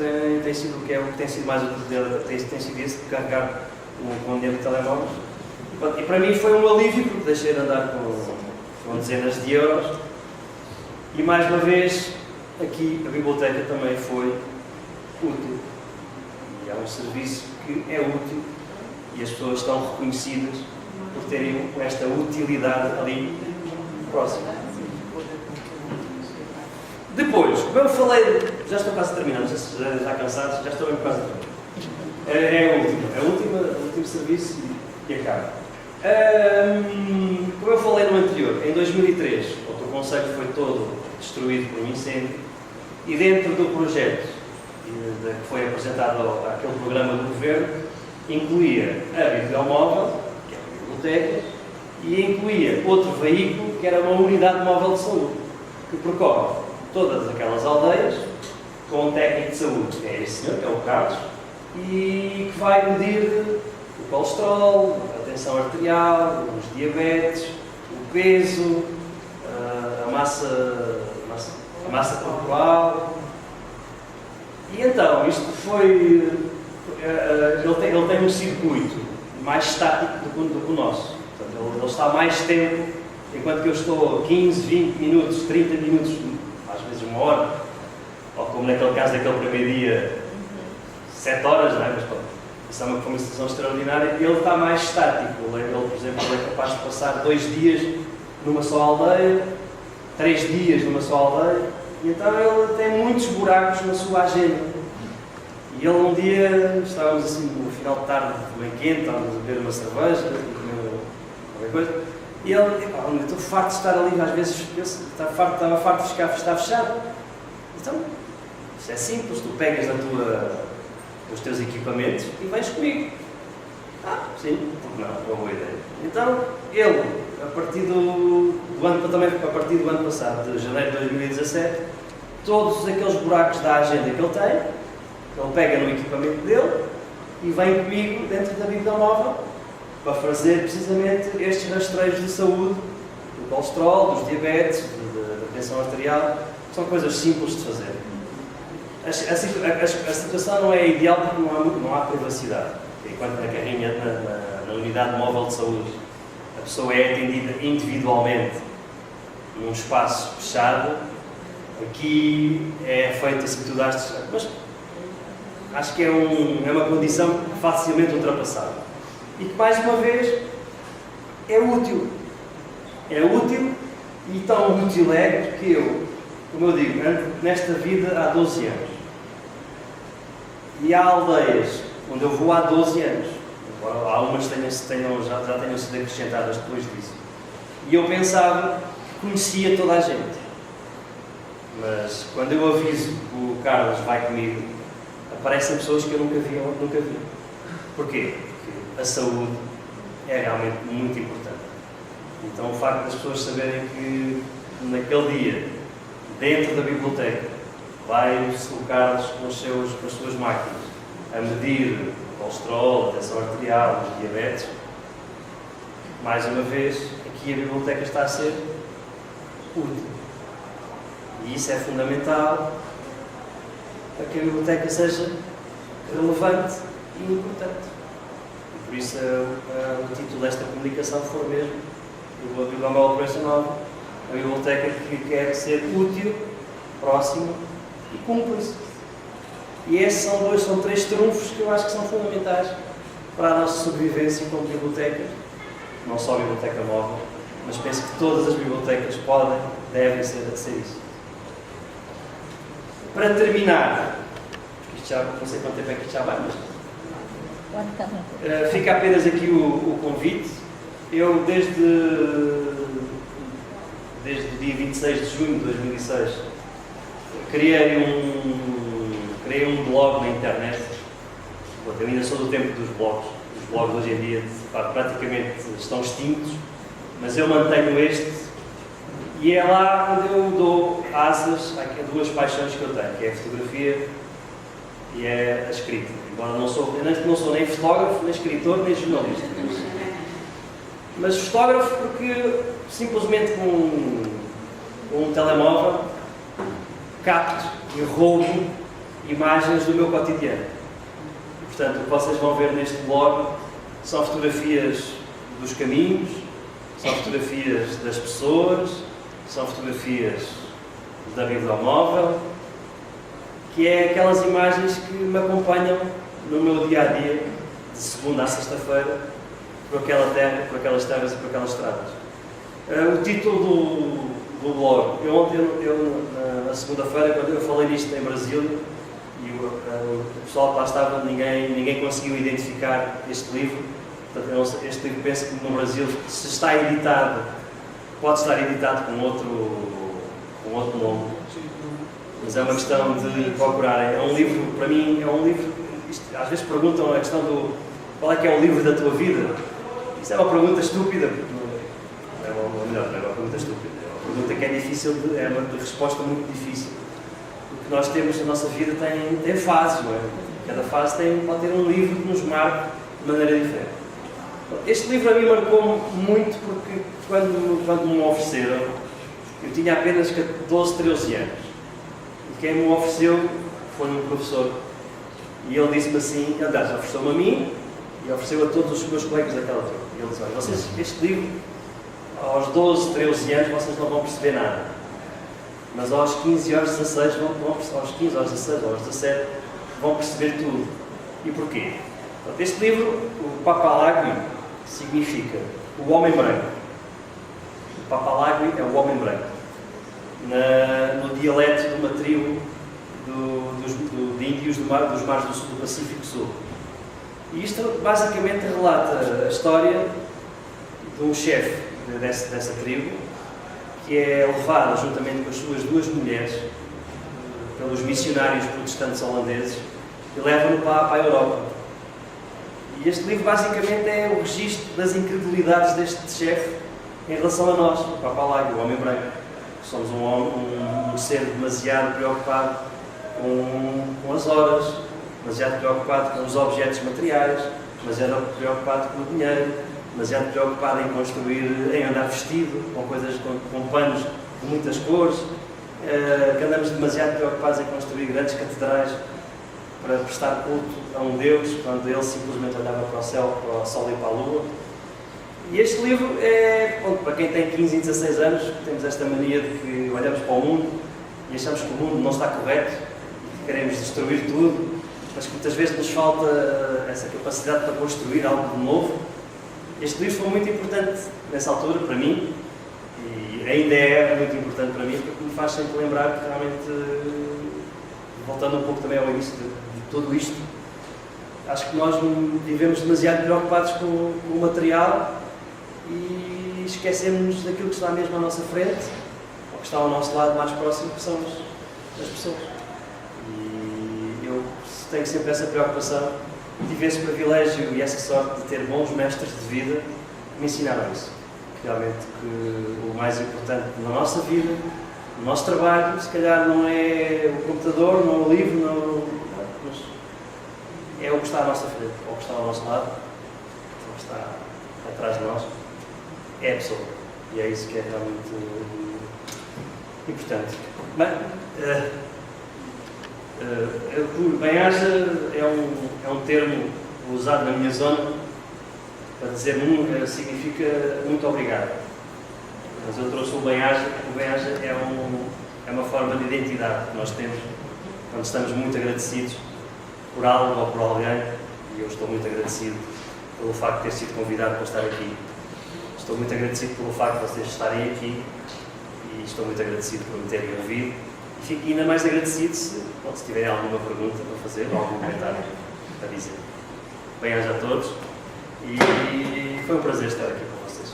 tem sido o que tem sido mais utilizado, tem sido esse de carregar com dinheiro de telemóvel. E para mim foi um alívio, porque deixei de andar com dezenas de euros, e mais uma vez aqui a biblioteca também foi útil. E é um serviço que é útil e as pessoas estão reconhecidas por terem esta utilidade ali próxima. Depois, como eu falei, já estou quase terminando, já cansados, já estou bem quase terminando. É o último serviço e acaba. Como eu falei no anterior, em 2003, o concelho foi todo destruído por um incêndio, e dentro do projeto que foi apresentado àquele programa do governo, incluía a bibliomóvel, que é a biblioteca, e incluía outro veículo, que era uma unidade móvel de saúde, que percorre todas aquelas aldeias com um técnico de saúde, que é este senhor, que é o Carlos, e que vai medir o colesterol, a tensão arterial, os diabetes, o peso, a massa corporal. E então, isto foi... ele tem um circuito mais estático do que o nosso. Portanto, ele está mais tempo, enquanto que eu estou 15, 20 minutos, 30 minutos, às vezes uma hora, ou como naquele caso daquele primeiro dia, 7 horas, não é? Mas pronto, isso foi uma situação extraordinária. Ele está mais estático. Ele, por exemplo, é capaz de passar 2 dias numa só aldeia, 3 dias numa só aldeia, e então ele tem muitos buracos na sua agenda. E ele um dia, estávamos assim no final de tarde, bem quente, estávamos a beber uma cerveja, coisa. E ele, eu estou farto de estar ali, às vezes estava farto de estar fechado. Então, isso é simples, tu pegas os teus equipamentos e vens comigo. Sim, porque não, é uma boa ideia. Então, ele, a partir do ano passado, de janeiro de 2017, todos aqueles buracos da agenda que ele tem, ele pega no equipamento dele e vem comigo dentro da Bíblia Nova para fazer precisamente estes rastreios de saúde, do colesterol, dos diabetes, da tensão arterial, que são coisas simples de fazer. A situação não é ideal porque não há privacidade. Enquanto na carrinha, na unidade móvel de saúde, a pessoa é atendida individualmente num espaço fechado, aqui é feito assim tudo mas acho que é uma condição facilmente ultrapassável. E que, mais uma vez, é útil. É útil e tão útil é que eu, como eu digo, ando nesta vida há 12 anos. E há aldeias onde eu vou há 12 anos. Há umas que já tenham sido acrescentadas depois disso. E eu pensava que conhecia toda a gente. Mas quando eu aviso que o Carlos vai comigo, aparecem pessoas que eu nunca vi. Porquê? Porque a saúde é realmente muito importante. Então o facto das pessoas saberem que naquele dia, dentro da biblioteca, vai o Carlos com as suas máquinas a medir o colesterol, a tensão arterial, os diabetes, mais uma vez, aqui a biblioteca está a ser útil. E isso é fundamental para que a biblioteca seja relevante e importante. E por isso o título desta comunicação foi mesmo a Bíblia Nova, a biblioteca que quer ser útil, próxima e cúmplice. E esses são três trunfos que eu acho que são fundamentais para a nossa sobrevivência como biblioteca, não só a biblioteca móvel, mas penso que todas as bibliotecas devem ser isso. Para terminar, não sei quanto tempo é que isto já vai, mas fica apenas aqui o convite. Eu, desde o dia 26 de junho de 2006, criei um blog na internet. Eu ainda sou do tempo dos blogs. Os blogs hoje em dia praticamente estão extintos, mas eu mantenho este. E é lá onde eu dou asas a duas paixões que eu tenho, que é a fotografia e é a escrita. Embora não sou nem fotógrafo, nem escritor, nem jornalista. Mas fotógrafo porque simplesmente com um telemóvel capto e roubo imagens do meu cotidiano. E, portanto, o que vocês vão ver neste blog são fotografias dos caminhos, são fotografias das pessoas, são fotografias da Bíblia móvel, que é aquelas imagens que me acompanham no meu dia-a-dia, de segunda a sexta-feira, por aquela terra, por aquelas terras e por aquelas estradas. O título do blog, na segunda-feira, quando eu falei nisto em Brasília, e o pessoal que lá estava, ninguém conseguiu identificar este livro. Portanto, este livro, penso que no Brasil, se está editado, pode estar editado com outro nome, mas é uma questão de procurarem. É um livro, para mim, às vezes perguntam a questão qual é que é o livro da tua vida. Isso é uma pergunta estúpida, não é uma pergunta estúpida, é uma pergunta que é difícil, é uma resposta muito difícil. O que nós temos na nossa vida tem fases, não é? Cada fase pode ter um livro que nos marque de maneira diferente. Este livro a mim marcou muito porque quando me ofereceram, eu tinha apenas 12, 13 anos. E quem me ofereceu foi um professor. E ele disse-me assim, aliás, ofereceu-me a mim e ofereceu a todos os meus colegas daquela altura. E ele disse, olha, vocês, este livro, aos 12, 13 anos, vocês não vão perceber nada. Mas aos 15, aos 16, aos 15, aos 16, aos 17, vão perceber tudo. E porquê? Este livro, o Papalagui, significa o homem branco. O Papalagui é o homem branco. No dialeto de uma tribo de índios dos mares do Sul, do Pacífico Sul. E isto basicamente relata a história de um chefe dessa tribo, que é levado juntamente com as suas duas mulheres pelos missionários protestantes holandeses e levam-no para a Europa. E este livro basicamente é o registro das incredulidades deste chefe em relação a nós, o Papalai, o homem branco. Somos um ser demasiado preocupado com as horas, demasiado preocupado com os objetos materiais, demasiado preocupado com o dinheiro, demasiado preocupado em construir, em andar vestido, com coisas, com panos de muitas cores, que andamos demasiado preocupados em construir grandes catedrais para prestar culto a um Deus, quando ele simplesmente olhava para o céu, para o sol e para a lua. E este livro é, bom, para quem tem 15 e 16 anos, temos esta mania de que olhamos para o mundo e achamos que o mundo não está correto e que queremos destruir tudo, mas que muitas vezes nos falta essa capacidade para construir algo de novo. Este livro foi muito importante nessa altura para mim e ainda é muito importante para mim porque me faz sempre lembrar que realmente, voltando um pouco também ao início de tudo isto, acho que nós vivemos demasiado preocupados com o material e esquecemos daquilo que está mesmo à nossa frente, ou que está ao nosso lado mais próximo, que são as pessoas. E eu tenho sempre essa preocupação. Tive esse privilégio e essa sorte de ter bons mestres de vida que me ensinaram isso. Realmente que o mais importante na nossa vida, no nosso trabalho, se calhar não é o computador, não é o livro, mas é o que está à nossa frente, ou o que está ao nosso lado, ou o que está atrás de nós. É a pessoa. E é isso que é realmente importante. Bem-aja é um termo usado na minha zona para dizer significa muito obrigado. Mas eu trouxe o bem-aja, porque o bem-aja é uma forma de identidade que nós temos quando estamos muito agradecidos por algo ou por alguém, e eu estou muito agradecido pelo facto de ter sido convidado para estar aqui. Estou muito agradecido pelo facto de vocês estarem aqui e estou muito agradecido por me terem ouvido. E fico ainda mais agradecido se tiverem alguma pergunta para fazer ou algum comentário para dizer. Bem-aja a todos e foi um prazer estar aqui com vocês.